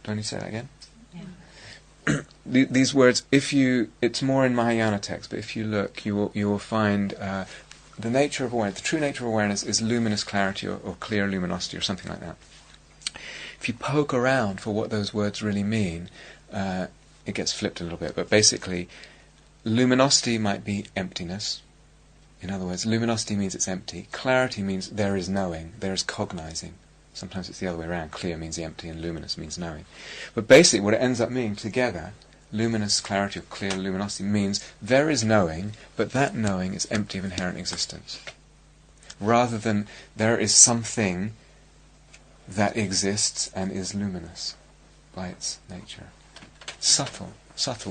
Do I need to say that again? Yeah. These words, it's more in Mahayana text, but if you look, you will find the nature of awareness, the true nature of awareness is luminous clarity or clear luminosity or something like that. If you poke around for what those words really mean, it gets flipped a little bit, but basically, luminosity might be emptiness. In other words, luminosity means it's empty. Clarity means there is knowing, there is cognizing. Sometimes it's the other way around. Clear means the empty and luminous means knowing. But basically what it ends up meaning together, luminous clarity or clear luminosity, means there is knowing, but that knowing is empty of inherent existence. rather than there is something that exists and is luminous by its nature. Subtle.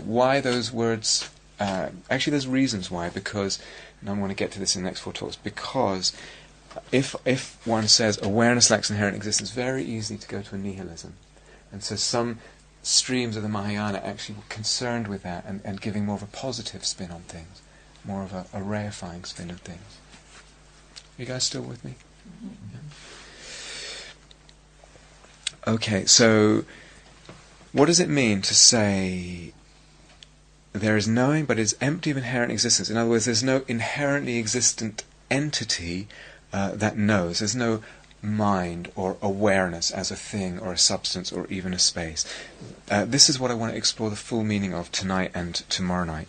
Why those words? Actually, there's reasons why, because, and I want to get to this in the next 4 talks, because if one says awareness lacks inherent existence, it's very easy to go to a nihilism. And so some streams of the Mahayana actually were concerned with that and giving more of a positive spin on things, more of a reifying spin on things. You guys still with me? Mm-hmm. Yeah. Okay, so what does it mean to say there is knowing but is empty of inherent existence? In other words, there's no inherently existent entity that knows. There's no mind or awareness as a thing or a substance or even a space. This is what I want to explore the full meaning of tonight and tomorrow night.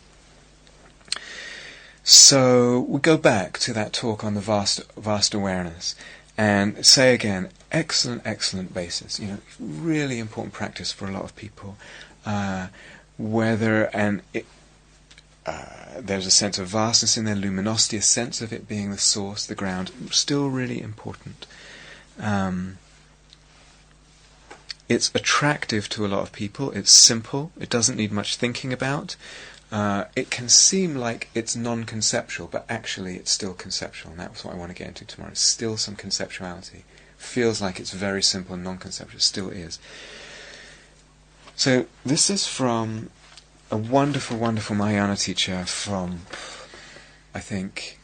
So we go back to that talk on the vast awareness and say again, excellent basis. Really important practice for a lot of people. There's a sense of vastness in there, luminosity, a sense of it being the source, the ground, still really important. It's attractive to a lot of people. It's simple. It doesn't need much thinking about. It can seem like it's non-conceptual, but actually it's still conceptual, and that's what I want to get into tomorrow. It's still some conceptuality. Feels like it's very simple and non-conceptual. It still is. So this is from a wonderful Mahayana teacher from, I think,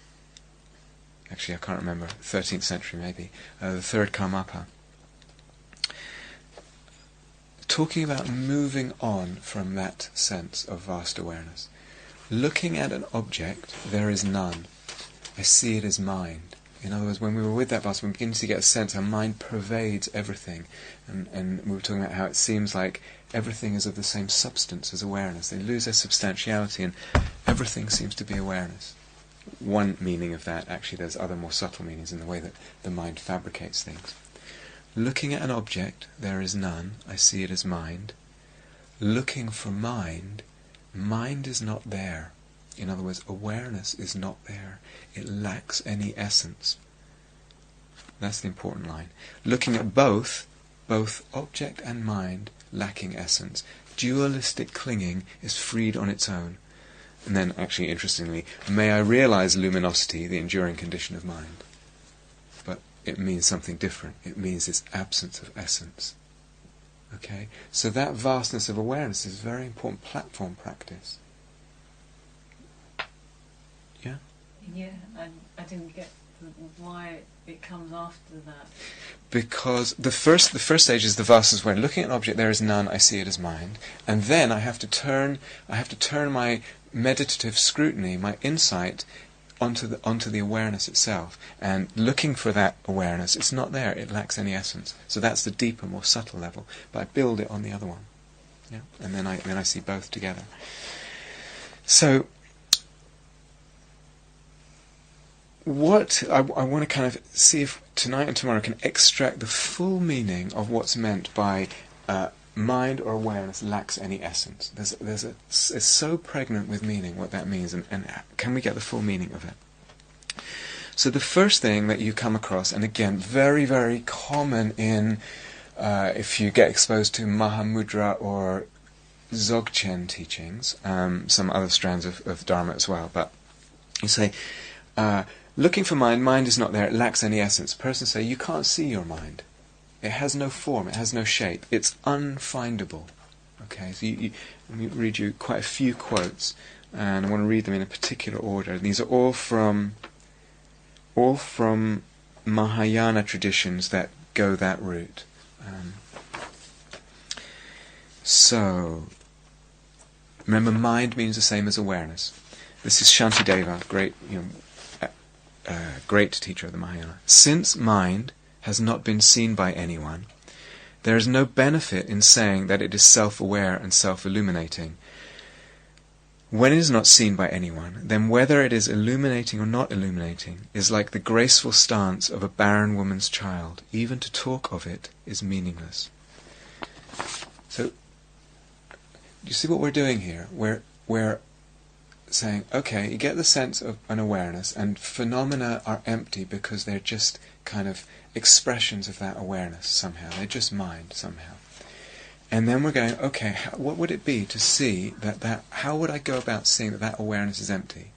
actually I can't remember, 13th century maybe, the third Karmapa. Talking about moving on from that sense of vast awareness. Looking at an object, there is none. I see it as mind. In other words, when we were with that vast, we begin to get a sense our mind pervades everything. And we were talking about how it seems like everything is of the same substance as awareness. They lose their substantiality and everything seems to be awareness. One meaning of that, actually there's other more subtle meanings in the way that the mind fabricates things. Looking at an object, there is none. I see it as mind. Looking for mind is not there. In other words, awareness is not there. It lacks any essence. That's the important line. Looking at both object and mind lacking essence. Dualistic clinging is freed on its own. And then, actually, interestingly, may I realize luminosity, the enduring condition of mind. But it means something different. It means its absence of essence. Okay? So that vastness of awareness is a very important platform practice. Yeah? Yeah, I didn't get why it comes after that. Because the first stage is the vastness of awareness. Looking at an object, there is none, I see it as mind. And then I have to turn my meditative scrutiny, my insight, onto the awareness itself. And looking for that awareness, it's not there, it lacks any essence. So that's the deeper, more subtle level. But I build it on the other one. Yeah? And then I see both together. So what I want to kind of see if tonight and tomorrow can extract the full meaning of what's meant by mind or awareness lacks any essence. It's so pregnant with meaning what that means, and can we get the full meaning of it? So the first thing that you come across, and again very, very common in if you get exposed to Mahamudra or Dzogchen teachings, some other strands of Dharma as well, but you say looking for mind is not there, it lacks any essence. Persons say, you can't see your mind. It has no form, it has no shape. It's unfindable. Okay, so let me read you quite a few quotes, and I want to read them in a particular order. These are all from Mahayana traditions that go that route. So, remember, mind means the same as awareness. This is Shantideva, great teacher of the Mahayana. Since mind has not been seen by anyone, there is no benefit in saying that it is self-aware and self-illuminating. When it is not seen by anyone, then whether it is illuminating or not illuminating is like the graceful stance of a barren woman's child. Even to talk of it is meaningless. So, do you see what we're doing here? We're saying, okay, you get the sense of an awareness, and phenomena are empty because they're just kind of expressions of that awareness somehow. They're just mind somehow. And then we're going, okay, what would it be to see that how would I go about seeing that awareness is empty?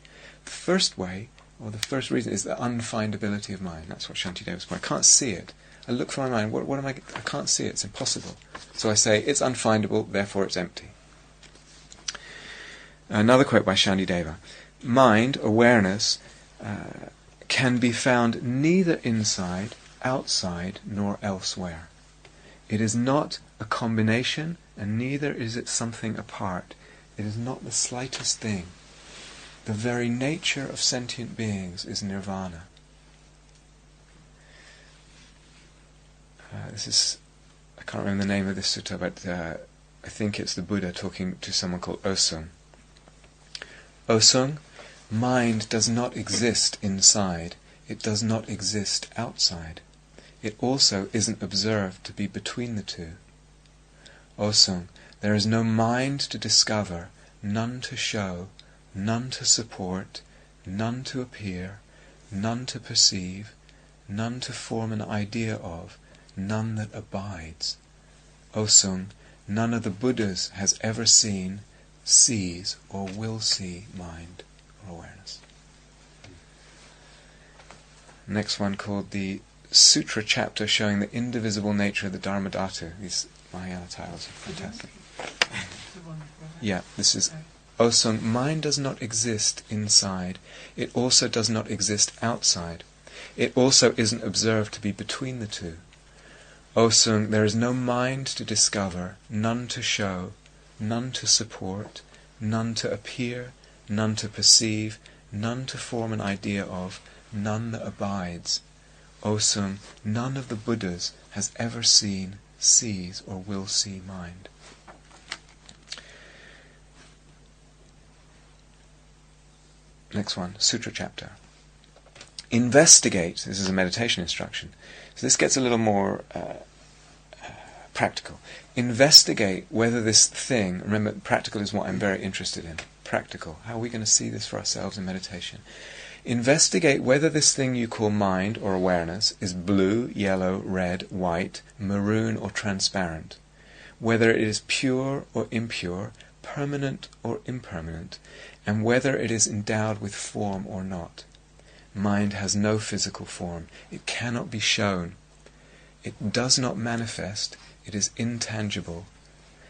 The first way, or the first reason, is the unfindability of mind. That's what Shantideva was saying. I can't see it. I look for my mind. What am I can't see it. It's impossible. So I say, it's unfindable, therefore it's empty. Another quote by Shantideva. Mind, awareness, can be found neither inside, outside, nor elsewhere. It is not a combination, and neither is it something apart. It is not the slightest thing. The very nature of sentient beings is nirvana. I can't remember the name of this sutta, but I think it's the Buddha talking to someone called Osung. Osung, mind does not exist inside. It does not exist outside. It also isn't observed to be between the two. Osung, there is no mind to discover, none to show, none to support, none to appear, none to perceive, none to form an idea of, none that abides. Osung, none of the Buddhas has ever seen, sees, or will see mind or awareness. Next one, called the Sutra chapter showing the indivisible nature of the Dharmadhatu. These Mahayana titles are fantastic. Yeah, this is Osung, mind does not exist inside. It also does not exist outside. It also isn't observed to be between the two. Osung, there is no mind to discover, none to show, none to support, none to appear, none to perceive, none to form an idea of, none that abides. Osung, none of the Buddhas has ever seen, sees, or will see mind. Next one, Sutra chapter. Investigate, this is a meditation instruction, so this gets a little more practical. Investigate whether this thing, remember practical is what I'm very interested in, practical, how are we going to see this for ourselves in meditation? Investigate whether this thing you call mind or awareness is blue, yellow, red, white, maroon or transparent, whether it is pure or impure, permanent or impermanent, and whether it is endowed with form or not. Mind has no physical form. It cannot be shown. It does not manifest. It is intangible.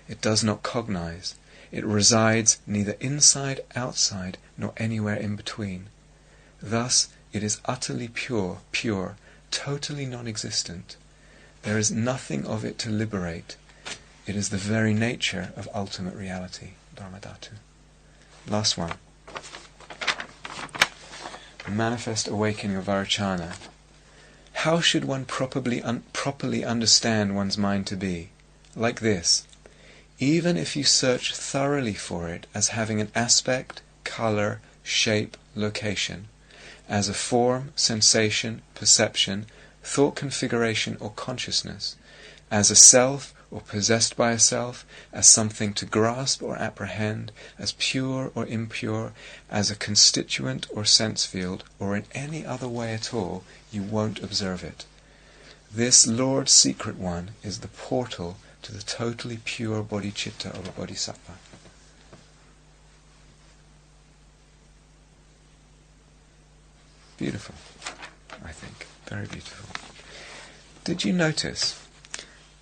It does not cognize. It resides neither inside, outside, nor anywhere in between. Thus, it is utterly pure, totally non-existent. There is nothing of it to liberate. It is the very nature of ultimate reality, Dharmadhatu. Last one. The manifest awakening of Vairochana. How should one properly understand one's mind to be? Like this. Even if you search thoroughly for it as having an aspect, colour, shape, location, as a form, sensation, perception, thought configuration or consciousness, as a self or possessed by a self, as something to grasp or apprehend, as pure or impure, as a constituent or sense field, or in any other way at all, you won't observe it. This Lord Secret One is the portal to the totally pure bodhicitta of a bodhisattva. Beautiful, I think. Very beautiful. Did you notice?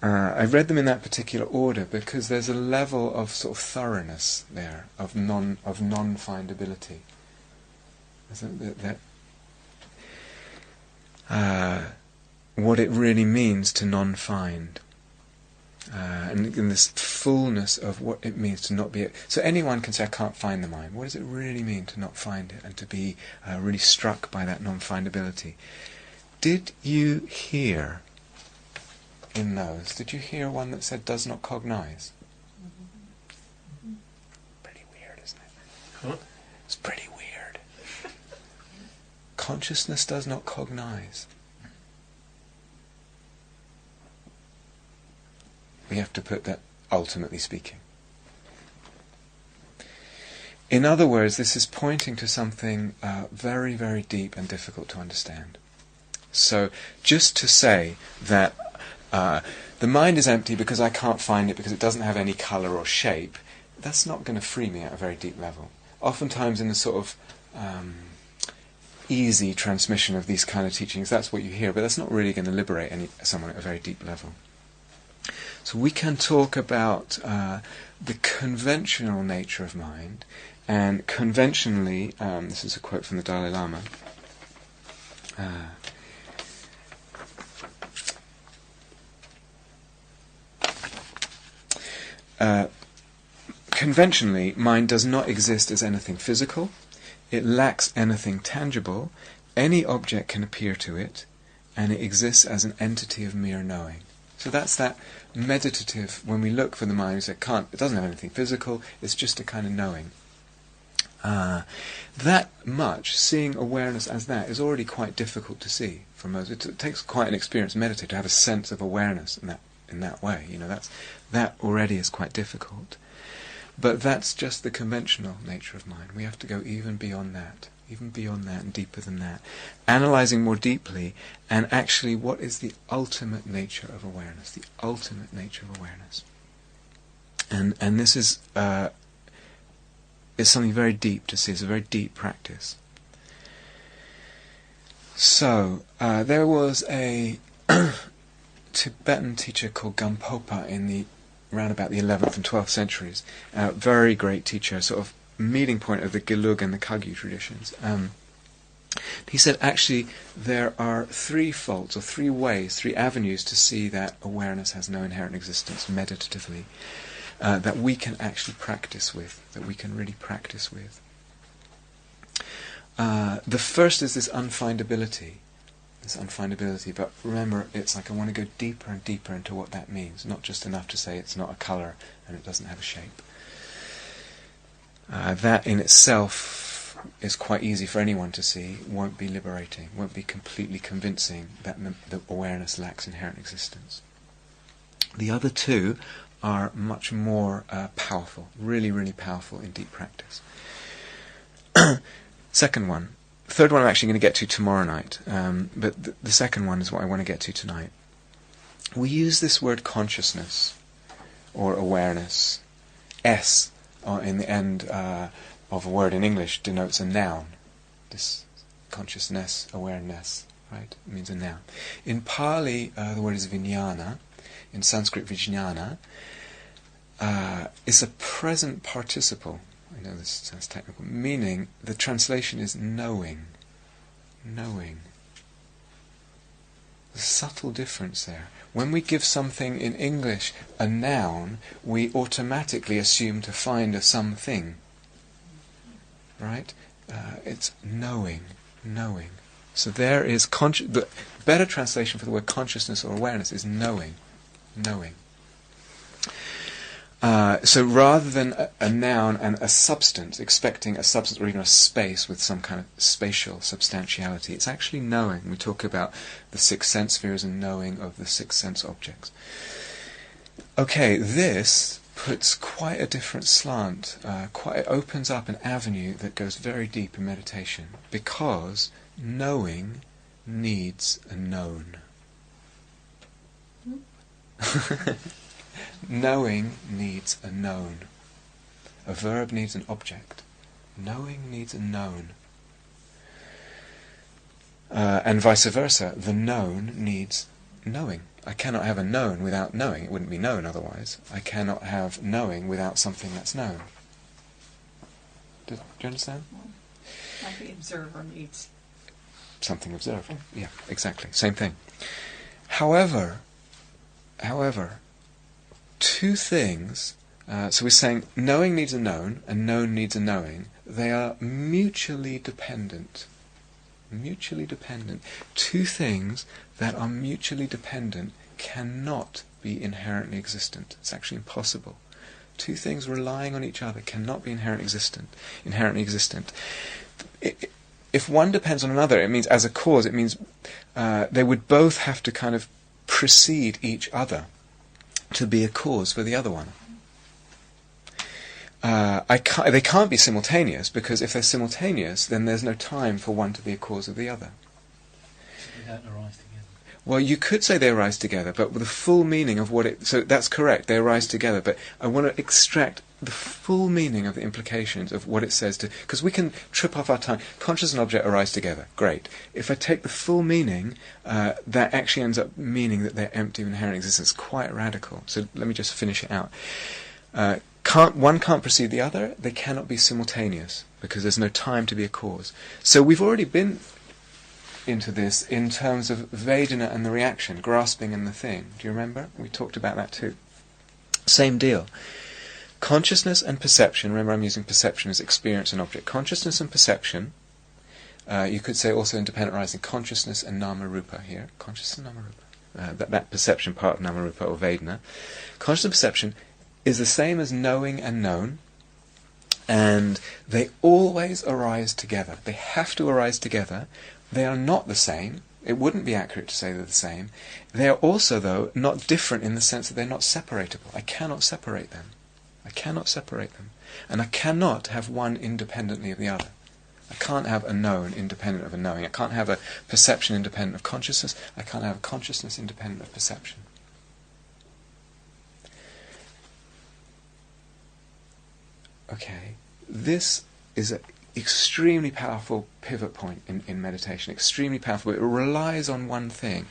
I read them in that particular order because there's a level of sort of thoroughness there, of non-findability. What it really means to non-find. And in this fullness of what it means to not be... So anyone can say, I can't find the mind. What does it really mean to not find it and to be really struck by that non-findability? Did you hear in those, did you hear one that said does not cognize? Pretty weird, isn't it? Huh? It's pretty weird. Consciousness does not cognize. We have to put that ultimately speaking. In other words, this is pointing to something very, very deep and difficult to understand. So, just to say that the mind is empty because I can't find it because it doesn't have any colour or shape, that's not going to free me at a very deep level. Oftentimes in the sort of easy transmission of these kind of teachings, that's what you hear, but that's not really going to liberate someone at a very deep level. So we can talk about the conventional nature of mind, and conventionally, this is a quote from the Dalai Lama, conventionally, mind does not exist as anything physical. It lacks anything tangible. Any object can appear to it, and it exists as an entity of mere knowing. So that's that meditative, when we look for the mind, we say it doesn't have anything physical, it's just a kind of knowing. That much, seeing awareness as that, is already quite difficult to see for most. It takes quite an experienced meditator to have a sense of awareness in that way. That already is quite difficult. But that's just the conventional nature of mind. We have to go even beyond that and deeper than that. Analysing more deeply, and actually what is the ultimate nature of awareness, the ultimate nature of awareness. And this is something very deep to see, it's a very deep practice. So, there was a Tibetan teacher called Gampopa around about the 11th and 12th centuries, very great teacher, sort of meeting point of the Gelug and the Kagyu traditions. He said actually there are three faults, or three ways, three avenues to see that awareness has no inherent existence meditatively, that we can actually practice with, that we can really practice with. The first is this unfindability, but remember, it's like I want to go deeper and deeper into what that means, not just enough to say it's not a colour and it doesn't have a shape. That in itself is quite easy for anyone to see, won't be liberating, won't be completely convincing that the awareness lacks inherent existence. The other two are much more powerful, really, really powerful in deep practice. Third one I'm actually going to get to tomorrow night, but the second one is what I want to get to tonight. We use this word consciousness, or awareness. S in the end of a word in English denotes a noun. This consciousness, awareness, right? It means a noun. In Pali, the word is vijnana. In Sanskrit, vijnana is a present participle. I know this sounds technical, meaning the translation is knowing. Knowing. There's a subtle difference there. When we give something in English a noun, we automatically assume to find a something. Right? It's knowing. Knowing. So there is the better translation for the word consciousness or awareness is knowing. Knowing. So rather than a noun and a substance, expecting a substance or even a space with some kind of spatial substantiality, it's actually knowing. We talk about the six sense spheres and knowing of the six sense objects. Okay, this puts quite a different slant, it opens up an avenue that goes very deep in meditation, because knowing needs a known. Knowing needs a known. A verb needs an object. Knowing needs a known. And vice versa. The known needs knowing. I cannot have a known without knowing. It wouldn't be known otherwise. I cannot have knowing without something that's known. Do you understand? Like the observer needs something observed. Yeah, exactly. Same thing. However, two things, so we're saying knowing needs a known and known needs a knowing. They are mutually dependent. Mutually dependent. Two things that are mutually dependent cannot be inherently existent. It's actually impossible. Two things relying on each other cannot be inherently existent. If one depends on another, it means as a cause, it means they would both have to kind of precede each other to be a cause for the other one. they can't be simultaneous, because if they're simultaneous, then there's no time for one to be a cause of the other. They don't arise together. Well, you could say they arise together, but with the full meaning of what it... So that's correct, they arise together, but I want to extract the full meaning of the implications of what it says to... Because we can trip off our tongue. Conscious and object arise together. Great. If I take the full meaning, that actually ends up meaning that they're empty of inherent existence. Quite radical. So let me just finish it out. One can't precede the other. They cannot be simultaneous, because there's no time to be a cause. So we've already been into this in terms of Vedana and the reaction, grasping and the thing. Do you remember? We talked about that too. Same deal. Consciousness and perception, remember I'm using perception as experience and object. Consciousness and perception, you could say also independent arising, consciousness and nama-rupa here. Consciousness and nama-rupa. That perception part of nama-rupa or Vedana. Consciousness and perception is the same as knowing and known, and they always arise together. They have to arise together. They are not the same. It wouldn't be accurate to say they're the same. They are also, though, not different in the sense that they're not separatable. I cannot separate them. I cannot separate them. And I cannot have one independently of the other. I can't have a known independent of a knowing. I can't have a perception independent of consciousness. I can't have a consciousness independent of perception. Okay, this is an extremely powerful pivot point in meditation, extremely powerful. It relies on one thing.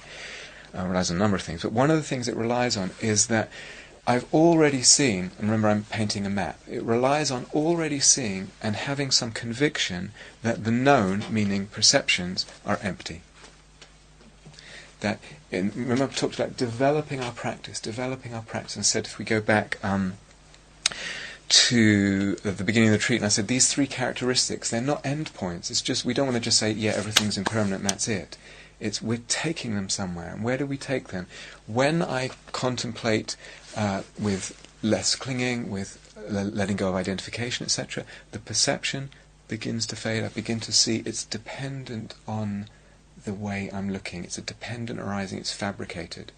It relies on a number of things, but one of the things it relies on is that I've already seen, and remember I'm painting a map, it relies on already seeing and having some conviction that the known, meaning perceptions, are empty. Remember I talked about developing our practice, and said if we go back to the beginning of the retreat, and I said these three characteristics, they're not endpoints. It's just, we don't want to just say, yeah, everything's impermanent and that's it. It's we're taking them somewhere. And where do we take them? When I contemplate with less clinging, with letting go of identification, etc., the perception begins to fade. I begin to see it's dependent on the way I'm looking. It's a dependent arising. It's fabricated.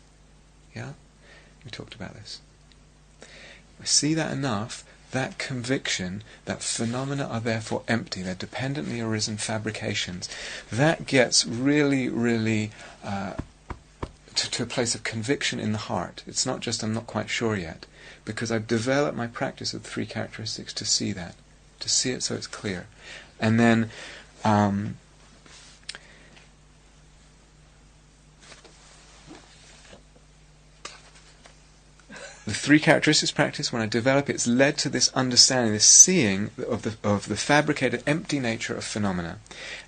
Yeah? We talked about this. I see that enough, that conviction that phenomena are therefore empty, they're dependently arisen fabrications, that gets really, really to a place of conviction in the heart. It's not just I'm not quite sure yet, because I've developed my practice of the three characteristics to see that, to see it so it's clear. And then the three characteristics practice, when I develop it, it's led to this understanding, this seeing of the fabricated, empty nature of phenomena.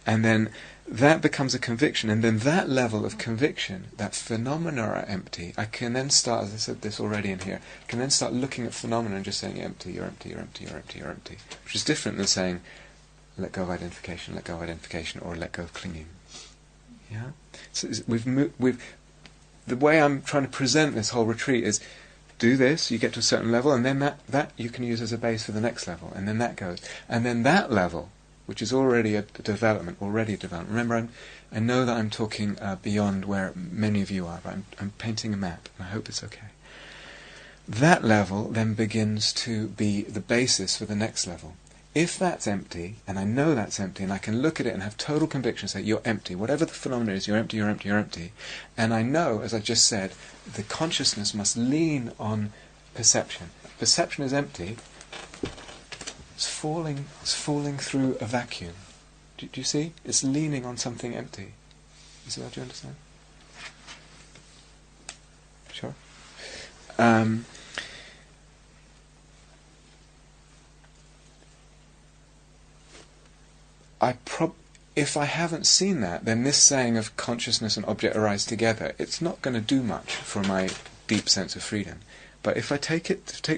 And then that becomes a conviction. And then that level of conviction, that phenomena are empty, I can then start, as I said this already in here, I can then start looking at phenomena and just saying, empty, you're empty, you're empty, you're empty, you're empty. Which is different than saying, let go of identification, or let go of clinging. Yeah? So the way I'm trying to present this whole retreat is, do this, you get to a certain level, and then that you can use as a base for the next level, and then that goes. And then that level, which is already a development. Remember, I know that I'm talking beyond where many of you are, but I'm painting a map, and I hope it's okay. That level then begins to be the basis for the next level. If that's empty, and I know that's empty, and I can look at it and have total conviction, say, you're empty, whatever the phenomenon is, you're empty, you're empty, you're empty, and I know, as I just said, the consciousness must lean on perception. Perception is empty, it's falling through a vacuum. Do you see? It's leaning on something empty. You see that? Do you understand? Sure? If I haven't seen that, then this saying of consciousness and object arise together, it's not going to do much for my deep sense of freedom. But if I take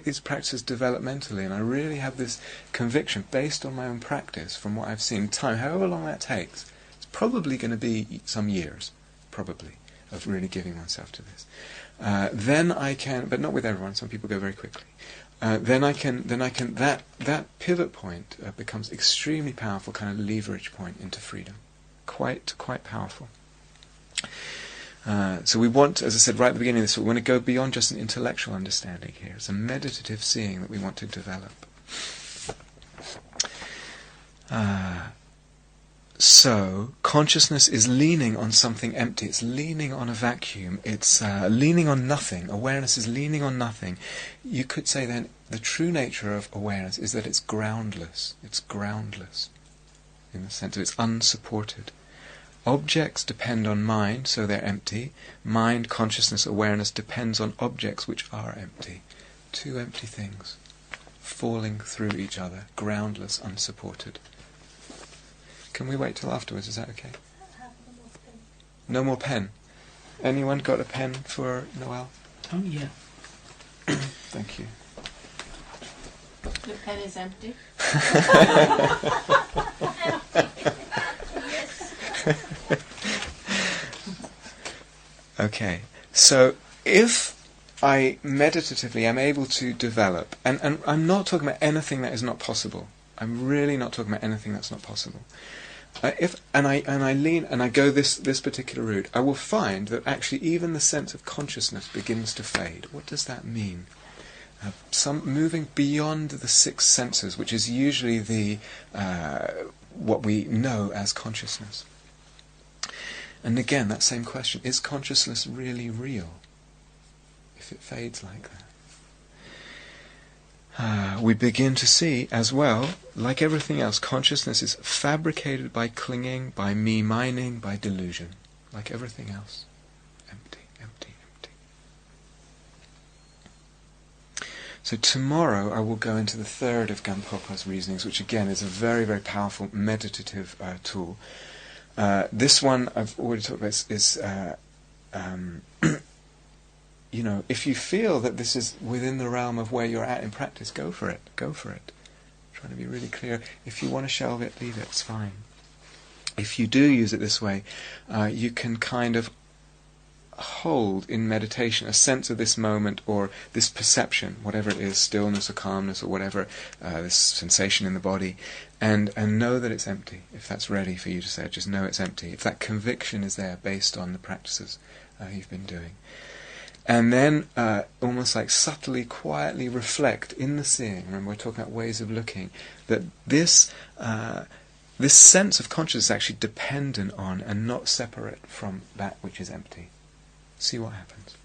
these practices developmentally, and I really have this conviction based on my own practice, from what I've seen, time, however long that takes, it's probably going to be some years, probably, of really giving oneself to this. Then I can, but not with everyone. Some people go very quickly. Then I can that pivot point becomes extremely powerful, kind of leverage point into freedom, quite powerful. So we want, as I said right at the beginning of this, we want to go beyond just an intellectual understanding here. It's a meditative seeing that we want to develop. So, consciousness is leaning on something empty. It's leaning on a vacuum. It's leaning on nothing. Awareness is leaning on nothing. You could say then, the true nature of awareness is that it's groundless. It's groundless, in the sense that it's unsupported. Objects depend on mind, so they're empty. Mind, consciousness, awareness depends on objects which are empty. Two empty things, falling through each other, groundless, unsupported. Can we wait till afterwards? Is that okay? No more pen. Anyone got a pen for Noel? Oh, yeah. Thank you. The pen is empty. Okay, so if I meditatively am able to develop, and I'm not talking about anything that is not possible. I'm really not talking about anything that's not possible. If I lean and I go this particular route, I will find that actually even the sense of consciousness begins to fade. What does that mean? Some moving beyond the six senses, which is usually the what we know as consciousness. And again, that same question: is consciousness really real? If it fades like that. We begin to see as well, like everything else, consciousness is fabricated by clinging, by me-mining, by delusion. Like everything else. Empty, empty, empty. So tomorrow I will go into the third of Gampopa's reasonings, which again is a very, very powerful meditative tool. This one I've already talked about is you know, if you feel that this is within the realm of where you're at in practice, go for it. Go for it. I'm trying to be really clear. If you want to shelve it, leave it. It's fine. If you do use it this way, you can kind of hold in meditation a sense of this moment or this perception, whatever it is, stillness or calmness or whatever, this sensation in the body, and know that it's empty. If that's ready for you to say it, just know it's empty. If that conviction is there based on the practices you've been doing. And then almost like subtly, quietly reflect in the seeing. Remember, we're talking about ways of looking. That this sense of consciousness is actually dependent on and not separate from that which is empty. See what happens.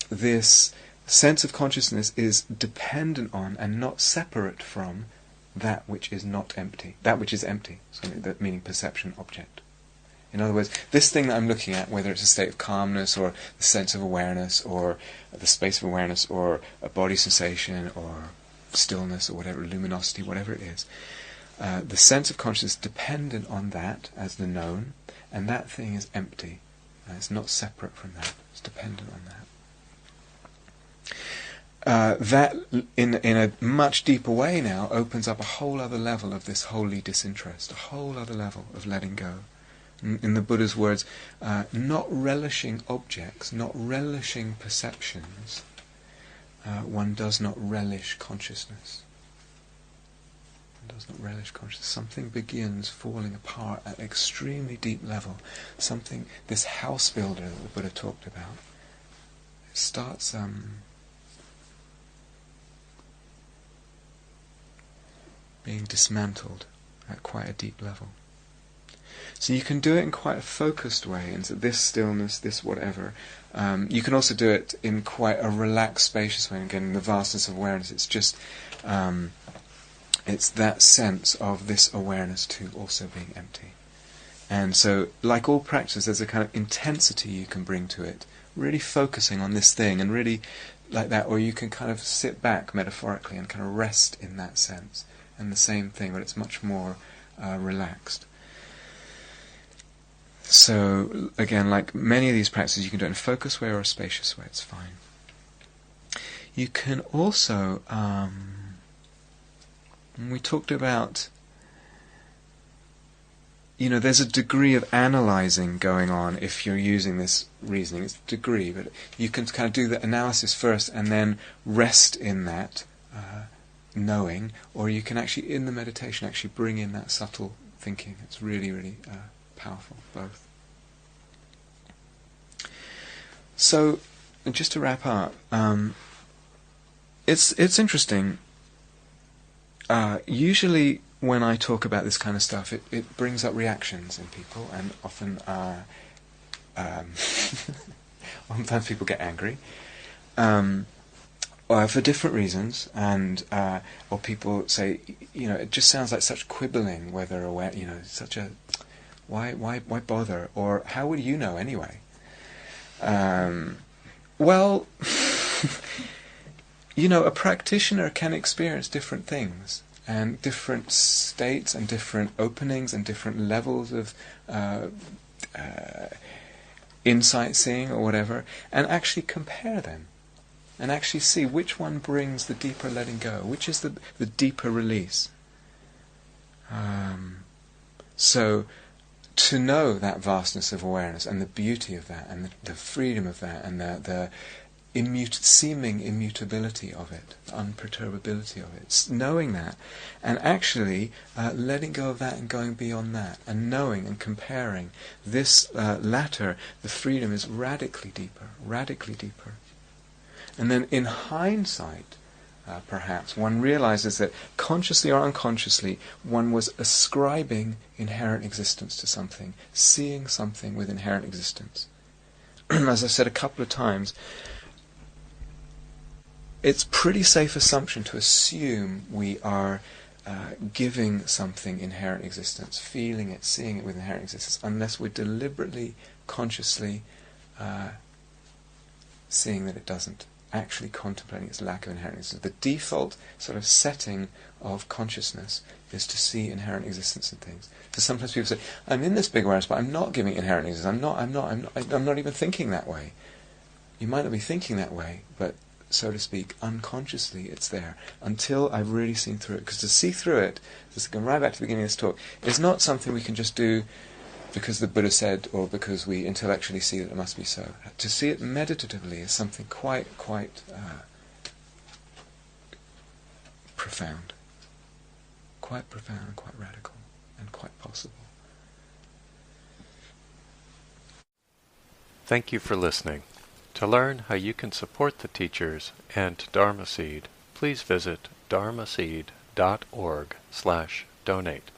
This sense of consciousness is dependent on and not separate from that which is not empty. That which is empty, meaning perception, object. In other words, this thing that I'm looking at, whether it's a state of calmness or the sense of awareness or the space of awareness or a body sensation or stillness or whatever, luminosity, whatever it is, the sense of consciousness is dependent on that as the known, and that thing is empty. It's not separate from that. It's dependent on that. That, in a much deeper way now, opens up a whole other level of this holy disinterest, a whole other level of letting go. In the Buddha's words, not relishing objects, not relishing perceptions, one does not relish consciousness. One does not relish consciousness. Something begins falling apart at an extremely deep level. Something, this house builder that the Buddha talked about, it starts being dismantled at quite a deep level. So you can do it in quite a focused way, and so this stillness, this whatever. You can also do it in quite a relaxed, spacious way. And again, in the vastness of awareness, it's just, it's that sense of this awareness too also being empty. And so, like all practice, there's a kind of intensity you can bring to it, really focusing on this thing, and really like that, or you can kind of sit back metaphorically and kind of rest in that sense. And the same thing, but it's much more relaxed. So, again, like many of these practices, you can do it in a focused way or a spacious way, it's fine. You can also, we talked about, there's a degree of analysing going on if you're using this reasoning. It's a degree, but you can kind of do the analysis first and then rest in that knowing, or you can actually, in the meditation, actually bring in that subtle thinking. It's really, really powerful, both. So, just to wrap up, it's interesting. Usually when I talk about this kind of stuff, it brings up reactions in people, and often sometimes people get angry. For different reasons, and or people say, it just sounds like such quibbling, whether aware, such a why bother, or how would you know anyway? Well, a practitioner can experience different things, and different states, and different openings, and different levels of insight seeing or whatever, and actually compare them. And actually see which one brings the deeper letting go, which is the deeper release. So, to know that vastness of awareness, and the beauty of that, and the freedom of that, and the seeming immutability of it, the unperturbability of it, knowing that, and actually letting go of that and going beyond that, and knowing and comparing this latter, the freedom is radically deeper, radically deeper. And then in hindsight, perhaps, one realizes that consciously or unconsciously, one was ascribing inherent existence to something, seeing something with inherent existence. As I said a couple of times, it's pretty safe assumption to assume we are giving something inherent existence, feeling it, seeing it with inherent existence, unless we're deliberately, consciously seeing that it doesn't. Actually contemplating its lack of inherent existence. The default sort of setting of consciousness is to see inherent existence in things. So sometimes people say, "I'm in this big awareness, but I'm not giving inherent existence. I'm not even thinking that way." You might not be thinking that way, but so to speak, unconsciously it's there until I've really seen through it. Because to see through it, just going right back to the beginning of this talk, is not something we can just do because the Buddha said, or because we intellectually see that it must be so. To see it meditatively is something quite profound. Quite profound, quite radical, and quite possible. Thank you for listening. To learn how you can support the teachers and Dharma Seed, please visit dharmaseed.org/donate.